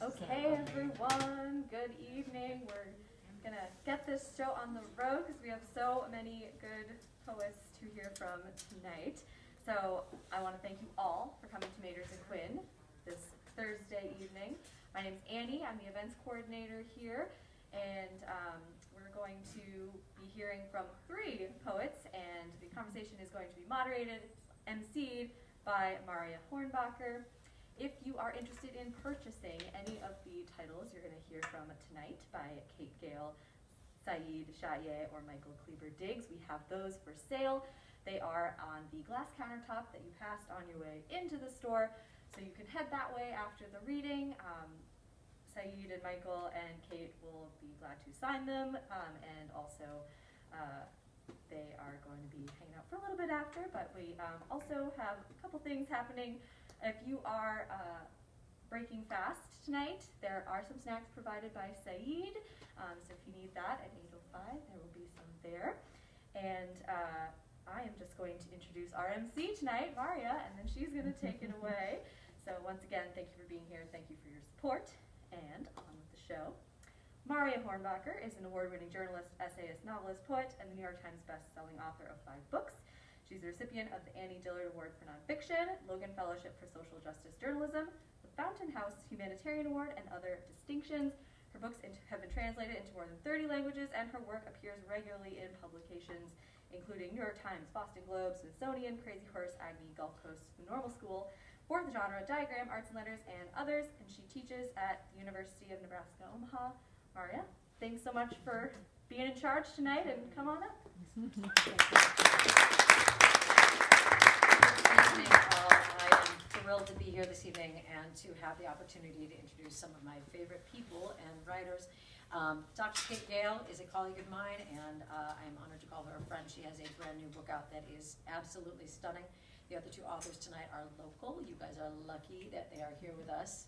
Okay, everyone, good evening. We're going to get this show on the road because we have so many good poets to hear from tonight. So I want to thank you all for coming to Majors and Quinn this Thursday evening. My name's Annie. I'm the events coordinator here, and we're going to be hearing from 3 poets, and the conversation is going to be moderated, emceed by Marya Hornbacher. If you are interested in purchasing any of the titles you're going to hear from tonight by Kate, Gale, Shaiye, or Michael Kleber-Diggs, we have those for sale. They are on the glass countertop that you passed on your way into the store, so you can head that way after the reading. Shaiye and Michael and Kate will be glad to sign them, and also they are going to be hanging out for a little bit after, but we also have a couple things happening. If you are breaking fast tonight, there are some snacks provided by Shaiye, so if you need that at 8:05, there will be some there. And I am just going to introduce our MC tonight, Marya, and then she's going to take it away. So once again, thank you for being here, thank you for your support, and on with the show. Marya Hornbacher is an award-winning journalist, essayist, novelist, poet, and the New York Times best-selling author of 5 books. She's the recipient of the Annie Dillard Award for Nonfiction, Logan Fellowship for Social Justice Journalism, the Fountain House Humanitarian Award, and other distinctions. Her books have been translated into more than 30 languages, and her work appears regularly in publications, including New York Times, Boston Globe, Smithsonian, Crazy Horse, Aggie, Gulf Coast, The Normal School, For the Genre, Diagram, Arts and Letters, and others, and she teaches at the University of Nebraska, Omaha. Marya, thanks so much for being in charge tonight, and come on up. I am thrilled to be here this evening and to have the opportunity to introduce some of my favorite people and writers. Dr. Kate Gale is a colleague of mine, and I'm honored to call her a friend. She has a brand new book out that is absolutely stunning. The other 2 authors tonight are local. You guys are lucky that they are here with us.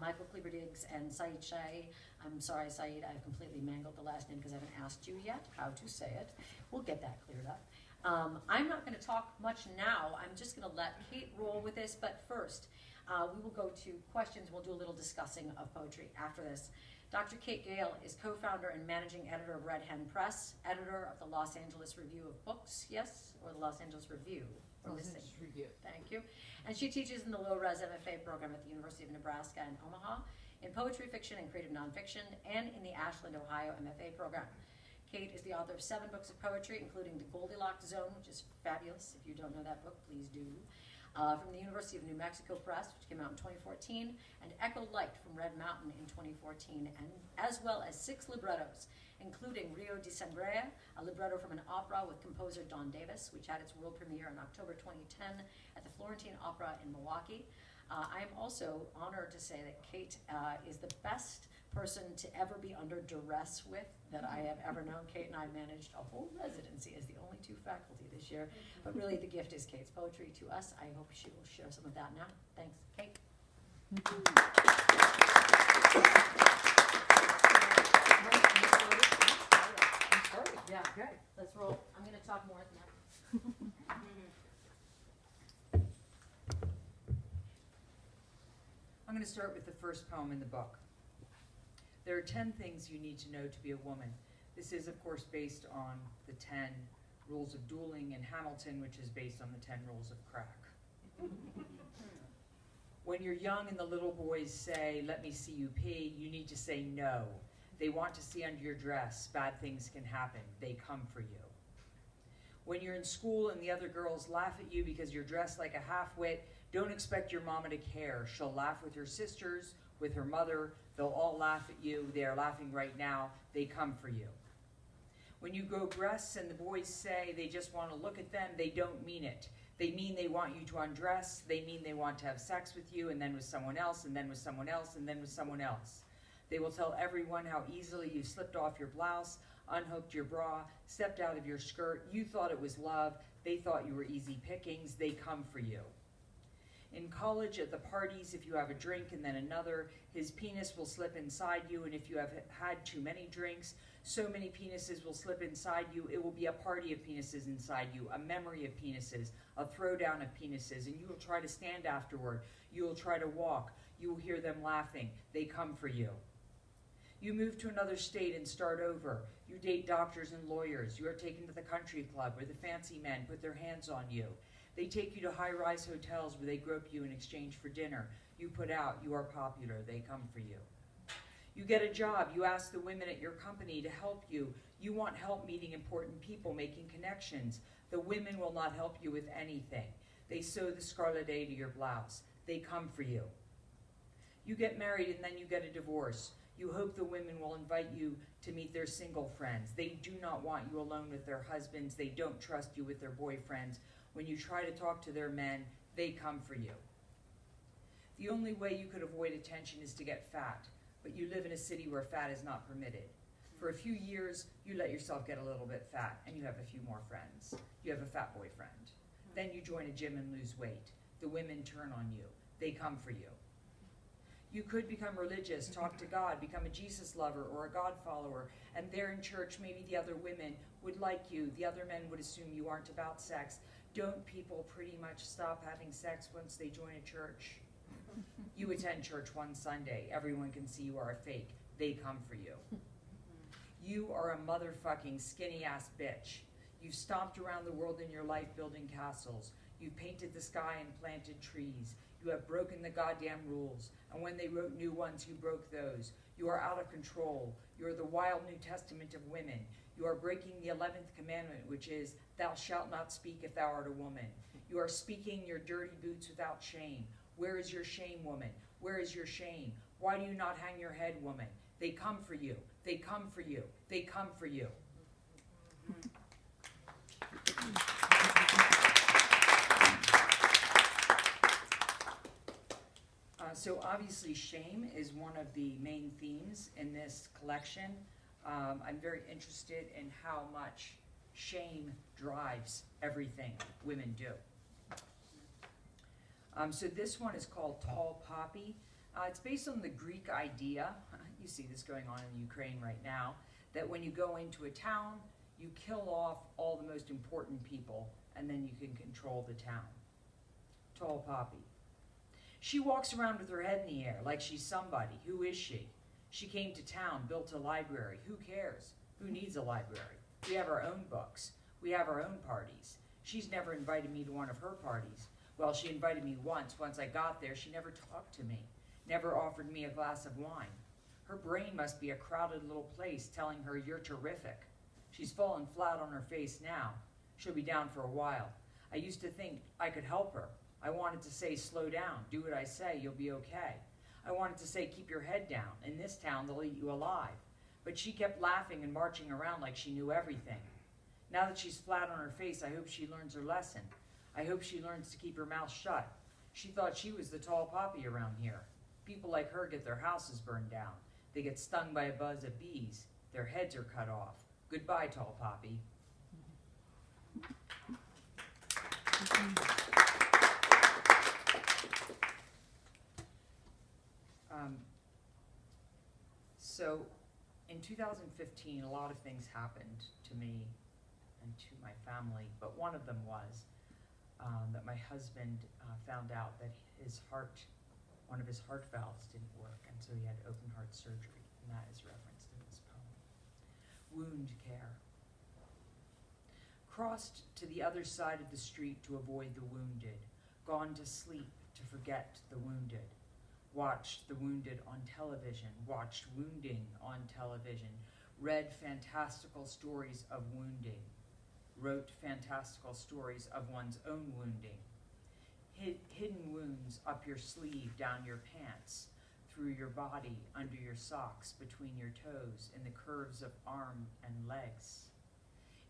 Michael Kleber-Diggs and Shaiye. I'm sorry, Shaiye, I've completely mangled the last name because I haven't asked you yet how to say it. We'll get that cleared up. I'm not going to talk much now. I'm just going to let Kate roll with this, but first, we will go to questions. We'll do a little discussing of poetry after this. Dr. Kate Gale is co-founder and managing editor of Red Hen Press, editor of the Los Angeles Review of Books, yes? Or the Los Angeles Review. Los Angeles Review. Thank you. And she teaches in the low-res MFA program at the University of Nebraska in Omaha, in poetry, fiction, and creative nonfiction, and in the Ashland, Ohio MFA program. Kate is the author of 7 books of poetry, including The Goldilocks Zone, which is fabulous. If you don't know that book, please do. From the University of New Mexico Press, which came out in 2014, and Echo Light from Red Mountain in 2014, and as well as 6 librettos, including Rio de Sangria, a libretto from an opera with composer Don Davis, which had its world premiere in October 2010 at the Florentine Opera in Milwaukee. I am also honored to say that Kate is the best person to ever be under duress with that I have ever known. Kate and I managed a whole residency as the only 2 faculty this year, but really the gift is Kate's poetry to us. I hope she will share some of that now. Thanks, Kate. Yeah, okay. Let's roll. I'm going to talk more than that. I'm going to start with the first poem in the book. There are 10 things you need to know to be a woman. This is, of course, based on the 10 rules of dueling in Hamilton, which is based on the 10 rules of crack. When you're young and the little boys say, "Let me see you pee," you need to say no. They want to see under your dress. Bad things can happen. They come for you. When you're in school and the other girls laugh at you because you're dressed like a half-wit, don't expect your mama to care. She'll laugh with her sisters, with her mother. They'll all laugh at you. They are laughing right now. They come for you. When you grow breasts and the boys say they just want to look at them, they don't mean it. They mean they want you to undress. They mean they want to have sex with you, and then with someone else, and then with someone else, and then with someone else. They will tell everyone how easily you slipped off your blouse, unhooked your bra, stepped out of your skirt. You thought it was love. They thought you were easy pickings. They come for you. In college, at the parties, if you have a drink and then another, his penis will slip inside you, and if you have had too many drinks, so many penises will slip inside you. It will be a party of penises inside you, a memory of penises, a throwdown of penises, and you will try to stand afterward. You will try to walk. You will hear them laughing. They come for you. You move to another state and start over. You date doctors and lawyers. You are taken to the country club where the fancy men put their hands on you. They take you to high-rise hotels where they grope you in exchange for dinner. You put out, you are popular, they come for you. You get a job, you ask the women at your company to help you. You want help meeting important people, making connections. The women will not help you with anything. They sew the scarlet A to your blouse. They come for you. You get married and then you get a divorce. You hope the women will invite you to meet their single friends. They do not want you alone with their husbands. They don't trust you with their boyfriends. When you try to talk to their men, they come for you. The only way you could avoid attention is to get fat, but you live in a city where fat is not permitted. For a few years, you let yourself get a little bit fat, and you have a few more friends. You have a fat boyfriend. Then you join a gym and lose weight. The women turn on you. They come for you. You could become religious, talk to God, become a Jesus lover or a God follower, and there in church, maybe the other women would like you. The other men would assume you aren't about sex. Don't people pretty much stop having sex once they join a church? You attend church one Sunday. Everyone can see you are a fake. They come for you. You are a motherfucking skinny-ass bitch. You've stomped around the world in your life building castles. You've painted the sky and planted trees. You have broken the goddamn rules. And when they wrote new ones, you broke those. You are out of control. You are the wild New Testament of women. You are breaking the 11th commandment, which is, thou shalt not speak if thou art a woman. You are speaking your dirty boots without shame. Where is your shame, woman? Where is your shame? Why do you not hang your head, woman? They come for you. They come for you. They come for you. So obviously shame is one of the main themes in this collection. I'm very interested in how much shame drives everything women do. So this one is called Tall Poppy. It's based on the Greek idea, you see this going on in Ukraine right now, that when you go into a town, you kill off all the most important people, and then you can control the town. Tall Poppy. She walks around with her head in the air like she's somebody. Who is she? She came to town, built a library. Who cares? Who needs a library? We have our own books. We have our own parties. She's never invited me to one of her parties. Well, she invited me once. Once I got there, she never talked to me, never offered me a glass of wine. Her brain must be a crowded little place telling her, you're terrific. She's fallen flat on her face now. She'll be down for a while. I used to think I could help her. I wanted to say, slow down, do what I say, you'll be okay. I wanted to say, keep your head down. In this town, they'll eat you alive. But she kept laughing and marching around like she knew everything. Now that she's flat on her face, I hope she learns her lesson. I hope she learns to keep her mouth shut. She thought she was the tall poppy around here. People like her get their houses burned down. They get stung by a buzz of bees. Their heads are cut off. Goodbye, tall poppy. So in 2015, a lot of things happened to me and to my family, but one of them was that my husband found out that one of his heart valves didn't work, and so he had open heart surgery, and that is referenced in this poem. Wound care. Crossed to the other side of the street to avoid the wounded, gone to sleep to forget the wounded. Watched the wounded on television, watched wounding on television, read fantastical stories of wounding, wrote fantastical stories of one's own wounding, hidden wounds up your sleeve, down your pants, through your body, under your socks, between your toes, in the curves of arm and legs,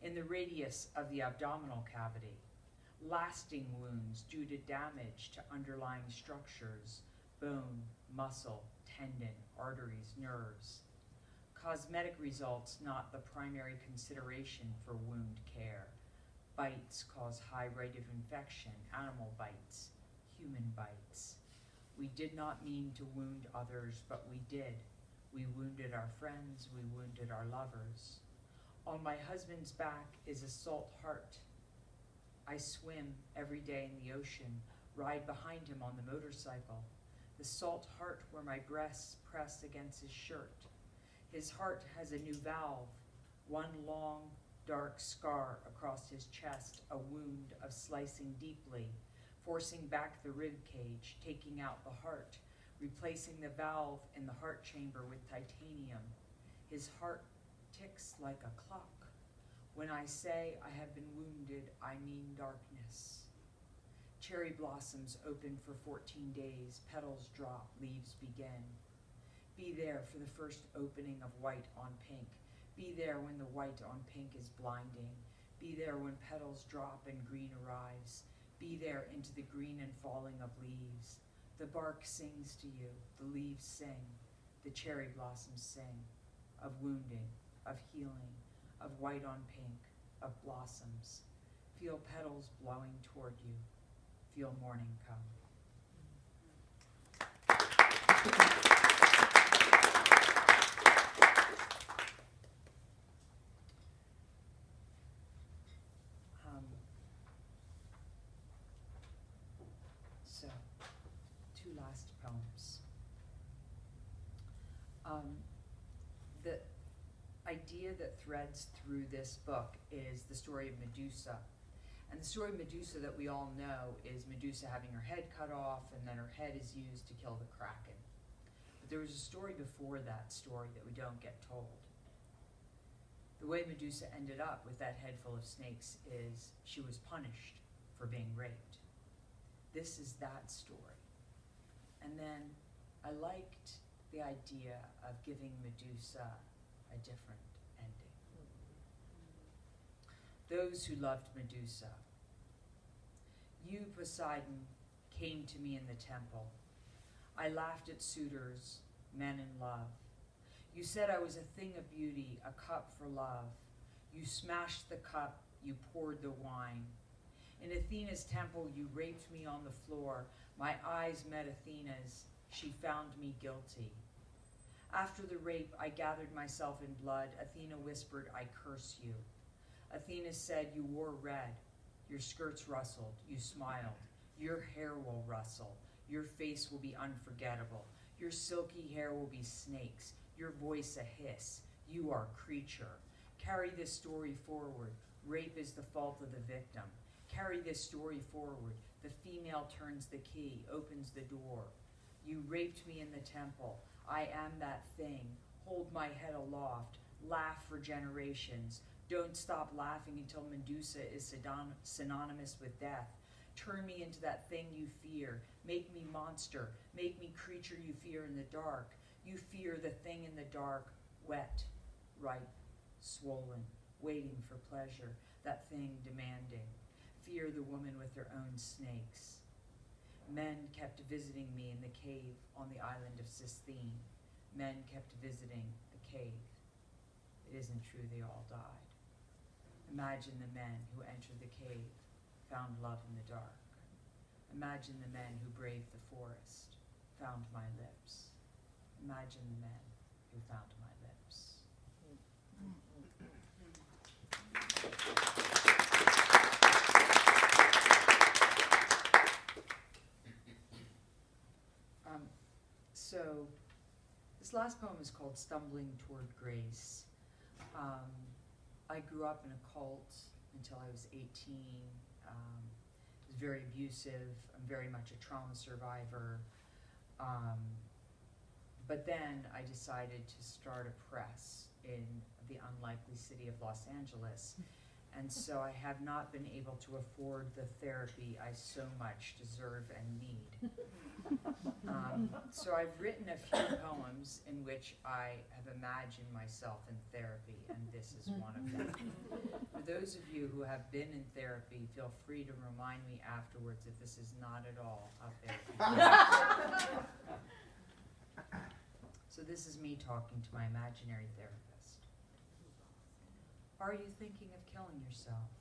in the radius of the abdominal cavity, lasting wounds due to damage to underlying structures, bone, muscle, tendon, arteries, nerves. Cosmetic results not the primary consideration for wound care. Bites cause high rate of infection, animal bites. human bites. We did not mean to wound others, but we did. We wounded our friends, we wounded our lovers. On my husband's back is a salt heart. I swim every day in the ocean, ride behind him on the motorcycle. The salt heart where my breasts press against his shirt. His heart has a new valve, one long, dark scar across his chest, a wound of slicing deeply, forcing back the rib cage, taking out the heart, replacing the valve in the heart chamber with titanium. His heart ticks like a clock. When I say I have been wounded, I mean darkness. Cherry blossoms open for 14 days, petals drop, leaves begin. Be there for the first opening of white on pink. Be there when the white on pink is blinding. Be there when petals drop and green arrives. Be there into the green and falling of leaves. The bark sings to you, the leaves sing, the cherry blossoms sing, of wounding, of healing, of white on pink, of blossoms. Feel petals blowing toward you. Feel morning come. So, two last poems. The idea that threads through this book is the story of Medusa. And the story of Medusa that we all know is Medusa having her head cut off, and then her head is used to kill the Kraken. But there was a story before that story that we don't get told. The way Medusa ended up with that head full of snakes is she was punished for being raped. This is that story. And then I liked the idea of giving Medusa a different ending. Those who loved Medusa. You, Poseidon, came to me in the temple. I laughed at suitors, men in love. You said I was a thing of beauty, a cup for love. You smashed the cup, you poured the wine. In Athena's temple, you raped me on the floor. My eyes met Athena's. She found me guilty. After the rape, I gathered myself in blood. Athena whispered, I curse you. Athena said, you wore red. Your skirts rustled. You smiled. Your hair will rustle. Your face will be unforgettable. Your silky hair will be snakes. Your voice a hiss. You are creature. Carry this story forward. Rape is the fault of the victim. Carry this story forward. The female turns the key, opens the door. You raped me in the temple. I am that thing. Hold my head aloft. Laugh for generations. Don't stop laughing until Medusa is synonymous with death. Turn me into that thing you fear. Make me monster. Make me creature you fear in the dark. You fear the thing in the dark, wet, ripe, swollen, waiting for pleasure, that thing demanding. Fear the woman with her own snakes. Men kept visiting me in the cave on the island of Sistine. Men kept visiting the cave. It isn't true they all died. Imagine the men who entered the cave, found love in the dark. Imagine the men who braved the forest, found my lips. Imagine the men who found my lips. So this last poem is called Stumbling Toward Grace. I grew up in a cult until I was 18. It was very abusive. I'm very much a trauma survivor. But then I decided to start a press in the unlikely city of Los Angeles. And so I have not been able to afford the therapy I so much deserve and need. So I've written a few poems in which I have imagined myself in therapy, and this is one of them. For those of you who have been in therapy, feel free to remind me afterwards if this is not at all how therapy. So this is me talking to my imaginary therapist. Are you thinking of killing yourself?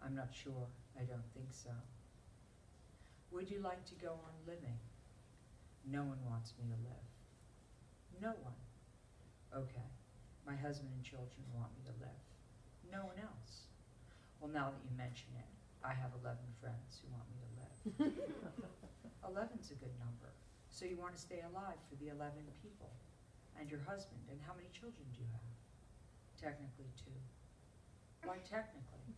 I'm not sure. I don't think so. Would you like to go on living? No one wants me to live. No one. Okay. My husband and children want me to live. No one else. Well, now that you mention it, I have 11 friends who want me to live. 11's a good number. So you want to stay alive for the 11 people and your husband. And how many children do you have? Technically 2. Why technically?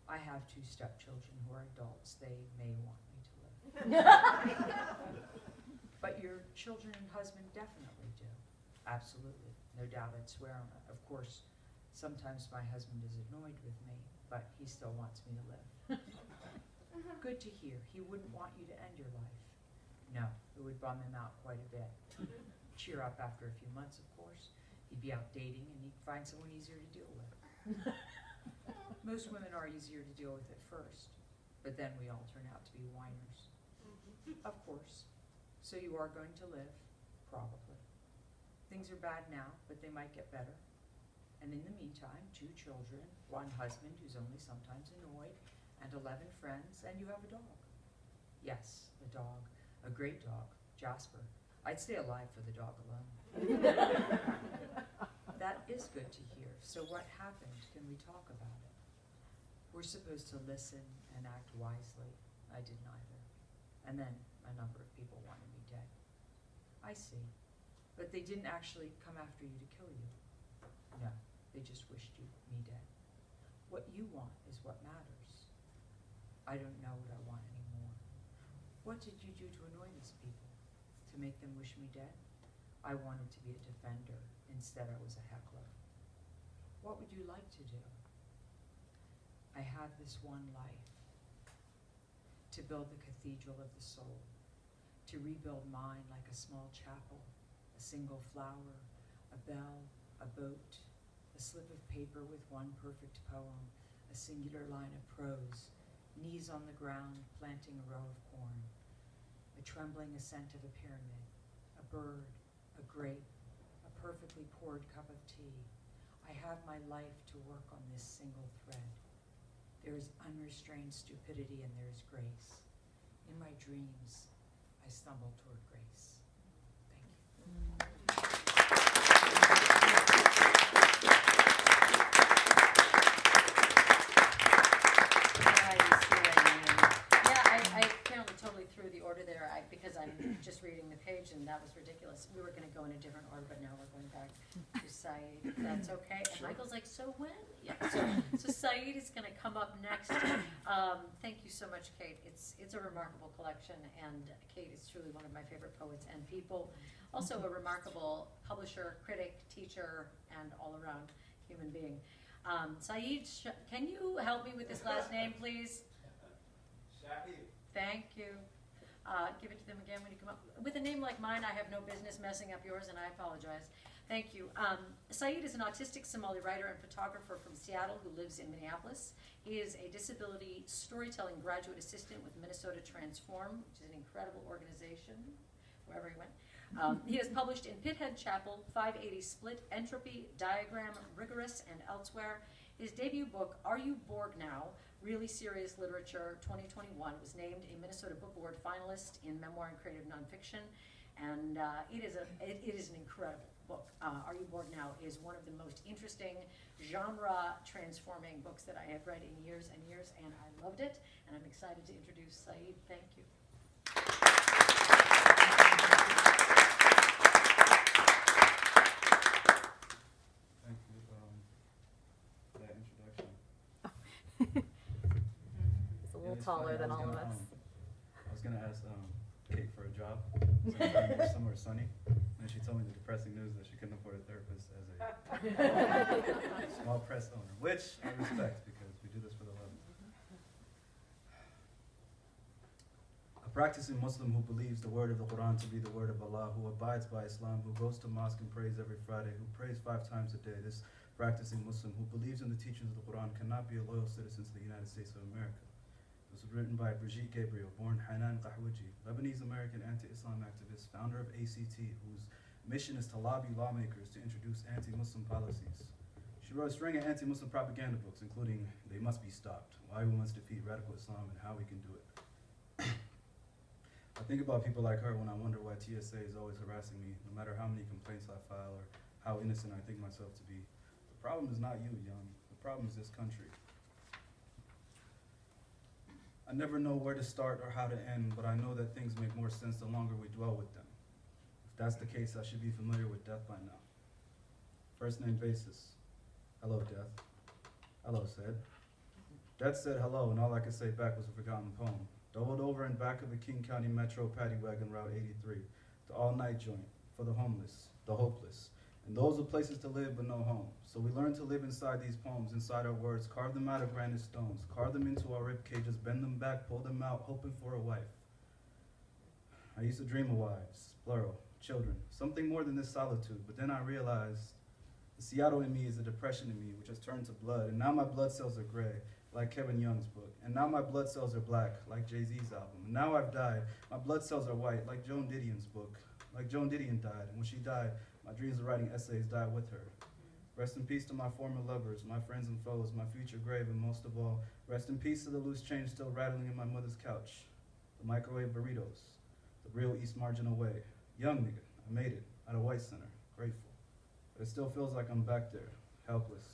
I have 2 stepchildren who are adults. They may want me to live. But your children and husband definitely do. Absolutely. No doubt, I'd swear on it. Of course, sometimes my husband is annoyed with me, but he still wants me to live. Good to hear. He wouldn't want you to end your life. No, it would bum him out quite a bit. Cheer up after a few months, of course. He'd be out dating and he'd find someone easier to deal with. Most women are easier to deal with at first, but then we all turn out to be whiners. Of course. So you are going to live, probably. Things are bad now, but they might get better. And in the meantime, 2 children, 1 husband who's only sometimes annoyed, and 11 friends, and you have a dog. Yes, a dog. A great dog, Jasper. I'd stay alive for the dog alone. That is good to hear. So what happened? Can we talk about it? We're supposed to listen and act wisely. I did neither. And then a number of people wanted me dead. I see. But they didn't actually come after you to kill you. No, they just wished me dead. What you want is what matters. I don't know what I want anymore. What did you do to annoy these people? To make them wish me dead? I wanted to be a defender. Instead, I was a heckler. What would you like to do? I have this one life. To build the cathedral of the soul. To rebuild mine like a small chapel. A single flower. A bell. A boat. A slip of paper with one perfect poem. A singular line of prose. Knees on the ground, planting a row of corn. A trembling ascent of a pyramid. A bird. A grape. A perfectly poured cup of tea. I have my life to work on this single thread. There is unrestrained stupidity and there is grace. In my dreams, I stumble toward grace. Thank you. I apparently totally threw the order there because I'm just reading the page and that was ridiculous. We were going to go in a different order, but now we're going back to Saeed, if that's okay. And Michael's like, so when? Yeah, so Saeed is going to come up next. Thank you so much, Kate. It's a remarkable collection, and Kate is truly one of my favorite poets and people. Also a remarkable publisher, critic, teacher, and all-around human being. Saeed, can you help me with this last name, please? Shaiye. Thank you. Give it to them again when you come up. With a name like mine, I have no business messing up yours, and I apologize. Thank you. Saeed is an autistic Somali writer and photographer from Seattle who lives in Minneapolis. He is a disability storytelling graduate assistant with Minnesota Transform, which is an incredible organization, wherever he went. He has published in Pithead Chapel, 580 Split, Entropy, Diagram, Rigorous, and elsewhere. His debut book, Are You Borg Now? Really Serious Literature 2021 was named a Minnesota Book Award finalist in Memoir and Creative Nonfiction, and it is an incredible book. Are You Borg Now is one of the most interesting genre-transforming books that I have read in years and years, and I loved it, and I'm excited to introduce Saeed. Thank you. Thank you for that introduction. It's a little It's taller funny, than all of us. I was gonna ask Kate for a job somewhere sunny, and she told me the depressing news that she couldn't afford a therapist as a small press owner, which I respect because we do this for the love. A practicing Muslim who believes the word of the Quran to be the word of Allah, who abides by Islam, who goes to mosque and prays every Friday, who prays 5 times a day. This practicing Muslim who believes in the teachings of the Quran cannot be a loyal citizen to the United States of America. This was written by Brigitte Gabriel, born Hanan Qahwaji, Lebanese-American anti-Islam activist, founder of ACT, whose mission is to lobby lawmakers to introduce anti-Muslim policies. She wrote a string of anti-Muslim propaganda books, including They Must Be Stopped, Why We Must Defeat Radical Islam and How We Can Do It. I think about people like her when I wonder why TSA is always harassing me, no matter how many complaints I file or how innocent I think myself to be. The problem is not you, Young. The problem is this country. I never know where to start or how to end, but I know that things make more sense the longer we dwell with them. If that's the case, I should be familiar with death by now. First name basis. Hello, Death. Hello, said. Death said hello, and all I could say back was a forgotten poem. Doubled over in back of the King County Metro paddy wagon Route 83, the all-night joint for the homeless, the hopeless, and those with places to live but no home. So we learn to live inside these poems, inside our words, carve them out of granite stones, carve them into our rib cages, bend them back, pull them out, hoping for a wife. I used to dream of wives, plural, children, something more than this solitude, but then I realized the Seattle in me is a depression in me, which has turned to blood, and now my blood cells are gray, like Kevin Young's book, and now my blood cells are black, like Jay-Z's album, and now I've died, my blood cells are white, like Joan Didion's book, like Joan Didion died, and when she died, my dreams of writing essays died with her. Rest in peace to my former lovers, my friends and foes, my future grave, and most of all, rest in peace to the loose change still rattling in my mother's couch, the microwave burritos, the real East Marginal way. Young nigga, I made it, out of White Center, grateful. But it still feels like I'm back there, helpless,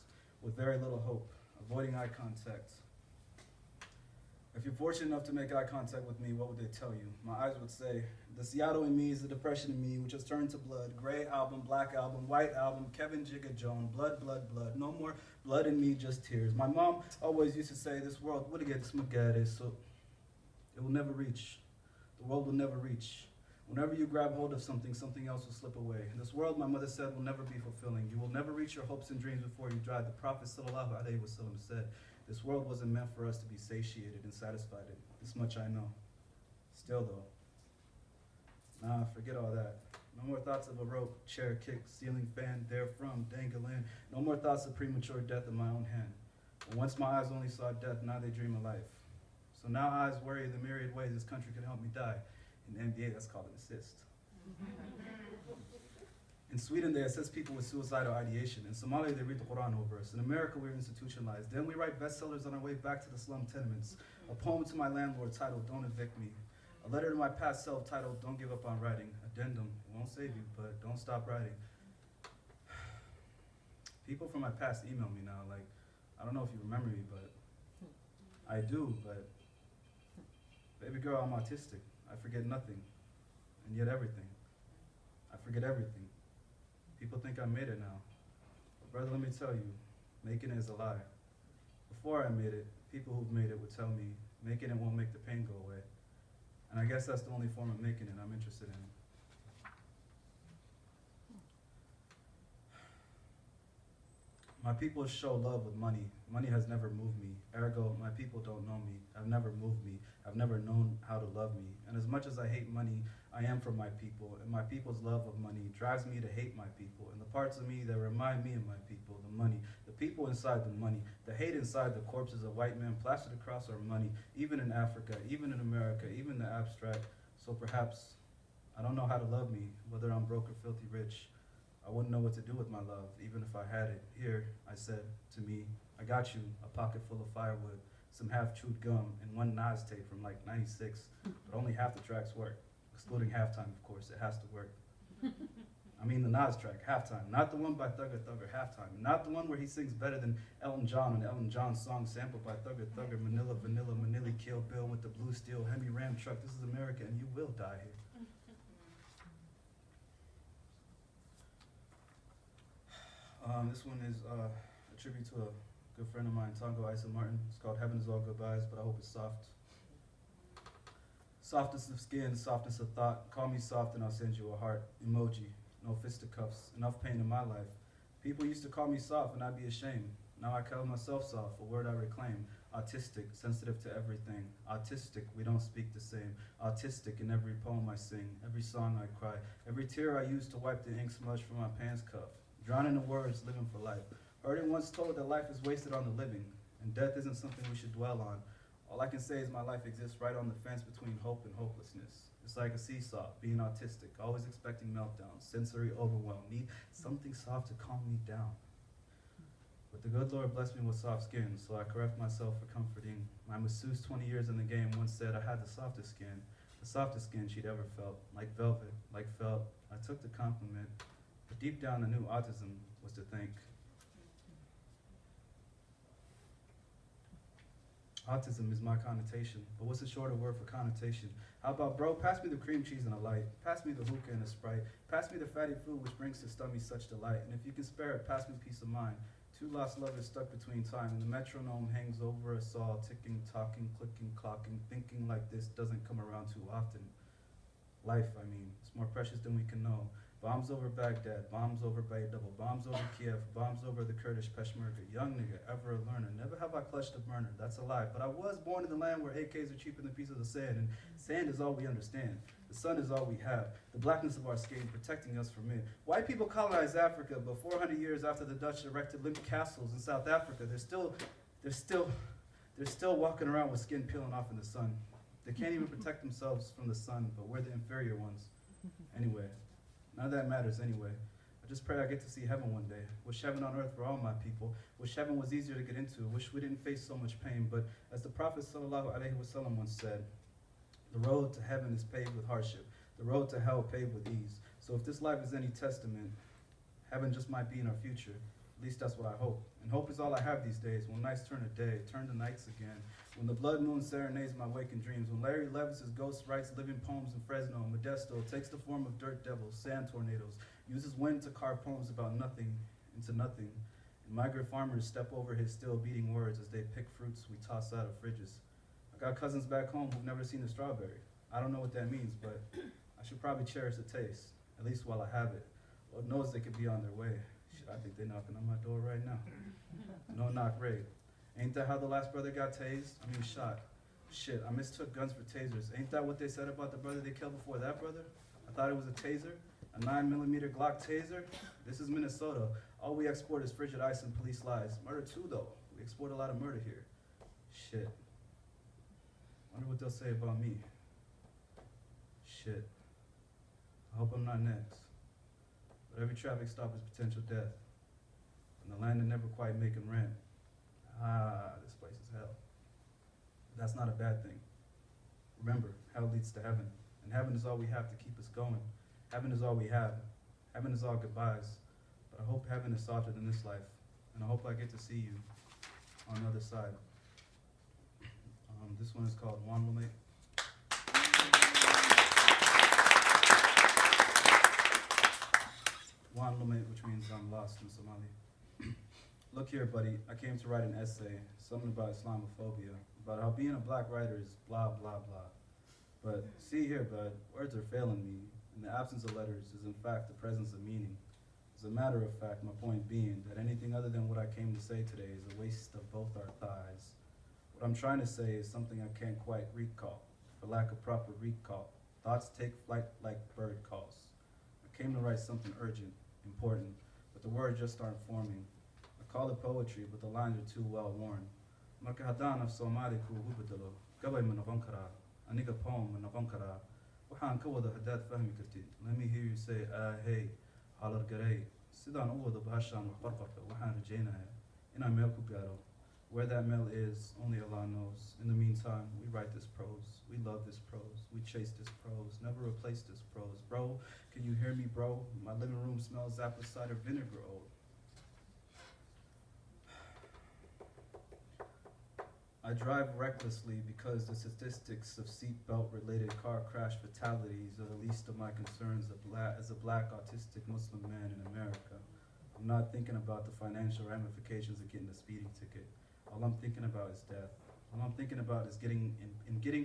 with very little hope, avoiding eye contact. If you're fortunate enough to make eye contact with me, what would they tell you? My eyes would say, the Seattle in me is the depression in me, which has turned to blood. Gray album, black album, white album, Kevin Jigga Joan, blood, blood, blood. No more blood in me, just tears. My mom always used to say, this world, what get this magare, so it will never reach. The world will never reach. Whenever you grab hold of something, something else will slip away. This world, my mother said, will never be fulfilling. You will never reach your hopes and dreams before you die. The Prophet sallallahu alaihi wasallam said, this world wasn't meant for us to be satiated and satisfied in. This much I know. Still though, nah, forget all that. No more thoughts of a rope, chair kick, ceiling fan, therefrom, dangling. No more thoughts of premature death in my own hand. But once my eyes only saw death, now they dream of life. So now eyes worry the myriad ways this country can help me die. In the NBA, that's called an assist. In Sweden, they assess people with suicidal ideation. In Somalia, they read the Quran over us. In America, we're institutionalized. Then we write bestsellers on our way back to the slum tenements. A poem to my landlord titled, Don't Evict Me. A letter to my past self titled, Don't Give Up on Writing. Addendum, it won't save you, but don't stop writing. People from my past email me now, like, I don't know if you remember me, but I do, but baby girl, I'm autistic. I forget nothing, and yet everything. I forget everything. People think I made it now. But brother, let me tell you, making it is a lie. Before I made it, people who've made it would tell me, making it won't make the pain go away. And I guess that's the only form of making it I'm interested in. My people show love with money. Money has never moved me. Ergo, my people don't know me. Have never moved me. Have never known how to love me. And as much as I hate money, I am for my people. And my people's love of money drives me to hate my people. And the parts of me that remind me of my people, the money, the people inside the money, the hate inside the corpses of white men plastered across our money, even in Africa, even in America, even the abstract. So perhaps I don't know how to love me, whether I'm broke or filthy rich. I wouldn't know what to do with my love, even if I had it. Here, I said to me, I got you, a pocket full of firewood, some half-chewed gum, and one Nas tape from like 96, but only half the tracks work, excluding halftime, of course, it has to work. I mean the Nas track, halftime, not the one by Thugger Thugger, halftime, not the one where he sings better than Elton John on Elton John's song sampled by Thugger Thugger, Manila Vanilla, Manila Kill Bill with the blue steel Hemi Ram truck. This is America and you will die here. This one is a tribute to a good friend of mine, Tongo Isa Martin. It's called Heaven is All Goodbyes, but I hope it's soft. Softness of skin, softness of thought. Call me soft and I'll send you a heart. Emoji, no fisticuffs. Enough pain in my life. People used to call me soft and I'd be ashamed. Now I call myself soft, a word I reclaim. Autistic, sensitive to everything. Autistic, we don't speak the same. Autistic in every poem I sing, every song I cry, every tear I use to wipe the ink smudge from my pants cuff. Drowning in words, living for life. Heard it once told that life is wasted on the living, and death isn't something we should dwell on. All I can say is my life exists right on the fence between hope and hopelessness. It's like a seesaw, being autistic, always expecting meltdowns, sensory overwhelm, need something soft to calm me down. But the good Lord blessed me with soft skin, so I correct myself for comforting. My masseuse 20 years in the game once said I had the softest skin. the softest skin she'd ever felt, like velvet, like felt. I took the compliment, but deep down I knew autism was to thank. Autism is my connotation, but what's a shorter word for connotation? How about, bro, pass me the cream cheese and a light, pass me the hookah and a Sprite, pass me the fatty food which brings to stomach such delight, and if you can spare it, pass me peace of mind. Two lost lovers stuck between time, and the metronome hangs over us all, ticking, talking, clicking, clocking, thinking like this doesn't come around too often. Life, I mean, it's more precious than we can know. Bombs over Baghdad, bombs over Double, bombs over Kiev, bombs over the Kurdish Peshmerga. Young nigga, ever a learner. Never have I clutched a burner, that's a lie. But I was born in the land where AKs are cheaper than pieces of sand, and sand is all we understand. The sun is all we have. The blackness of our skin protecting us from it. White people colonized Africa, but 400 years after the Dutch erected limp castles in South Africa, they're still walking around with skin peeling off in the sun. They can't even protect themselves from the sun, but we're the inferior ones. Anyway, none of that matters anyway. I just pray I get to see heaven one day. Wish heaven on earth for all my people. Wish heaven was easier to get into. Wish we didn't face so much pain. But as the Prophet ﷺ once said, the road to heaven is paved with hardship. The road to hell paved with ease. So if this life is any testament, heaven just might be in our future. At least that's what I hope. And hope is all I have these days. When nights turn to day, turn to nights again. When the blood moon serenades my waking dreams. When Larry Levis's ghost writes living poems in Fresno. Modesto takes the form of dirt devils, sand tornadoes. Uses wind to carve poems about nothing into nothing. And migrant farmers step over his still beating words as they pick fruits we toss out of fridges. I got cousins back home who've never seen a strawberry. I don't know what that means, but I should probably cherish the taste, at least while I have it. Lord knows they could be on their way. Shit, I think they're knocking on my door right now. No knock raid. Ain't that how the last brother got tased? I mean shot. Shit, I mistook guns for tasers. Ain't that what they said about the brother they killed before that brother? I thought it was a taser, a 9mm Glock taser. This is Minnesota. All we export is frigid ice and police lies. Murder too though. We export a lot of murder here. Shit. Wonder what they'll say about me. Shit. I hope I'm not next. But every traffic stop is potential death. And the land that never quite making rent. This place is hell. But that's not a bad thing. Remember, hell leads to heaven. And heaven is all we have to keep us going. Heaven is all we have. Heaven is all goodbyes. But I hope heaven is softer than this life. And I hope I get to see you on the other side. This one is called Wanlume. Wanlume, which means I'm lost in Somali. Look here, buddy, I came to write an essay, something about Islamophobia, about how being a black writer is blah, blah, blah. But see here, bud, words are failing me, and the absence of letters is in fact the presence of meaning. As a matter of fact, my point being that anything other than what I came to say today is a waste of both our thighs. What I'm trying to say is something I can't quite recall, for lack of proper recall. Thoughts take flight like bird calls. I came to write something urgent, important, but the words just aren't forming. I call it poetry, but the lines are too well worn. Makahadan of Somali ku hubadalo, gabay manavankara, aniga poem manavankara, waxaan ka wada hadaad fahmi kartid. Let me hear you say, hey, halar garay, sidaan u wada bahashaan wax qarqarka, waxaan rajaynaya inaan meel ku gaaro. Where that mail is, only Allah knows. In the meantime, we write this prose. We love this prose. We chase this prose. Never replace this prose. Bro, can you hear me, bro? My living room smells apple cider vinegar old. I drive recklessly because the statistics of seatbelt-related car crash fatalities are the least of my concerns as a black autistic Muslim man in America. I'm not thinking about the financial ramifications of getting a speeding ticket. All I'm thinking about is death. All I'm thinking about is getting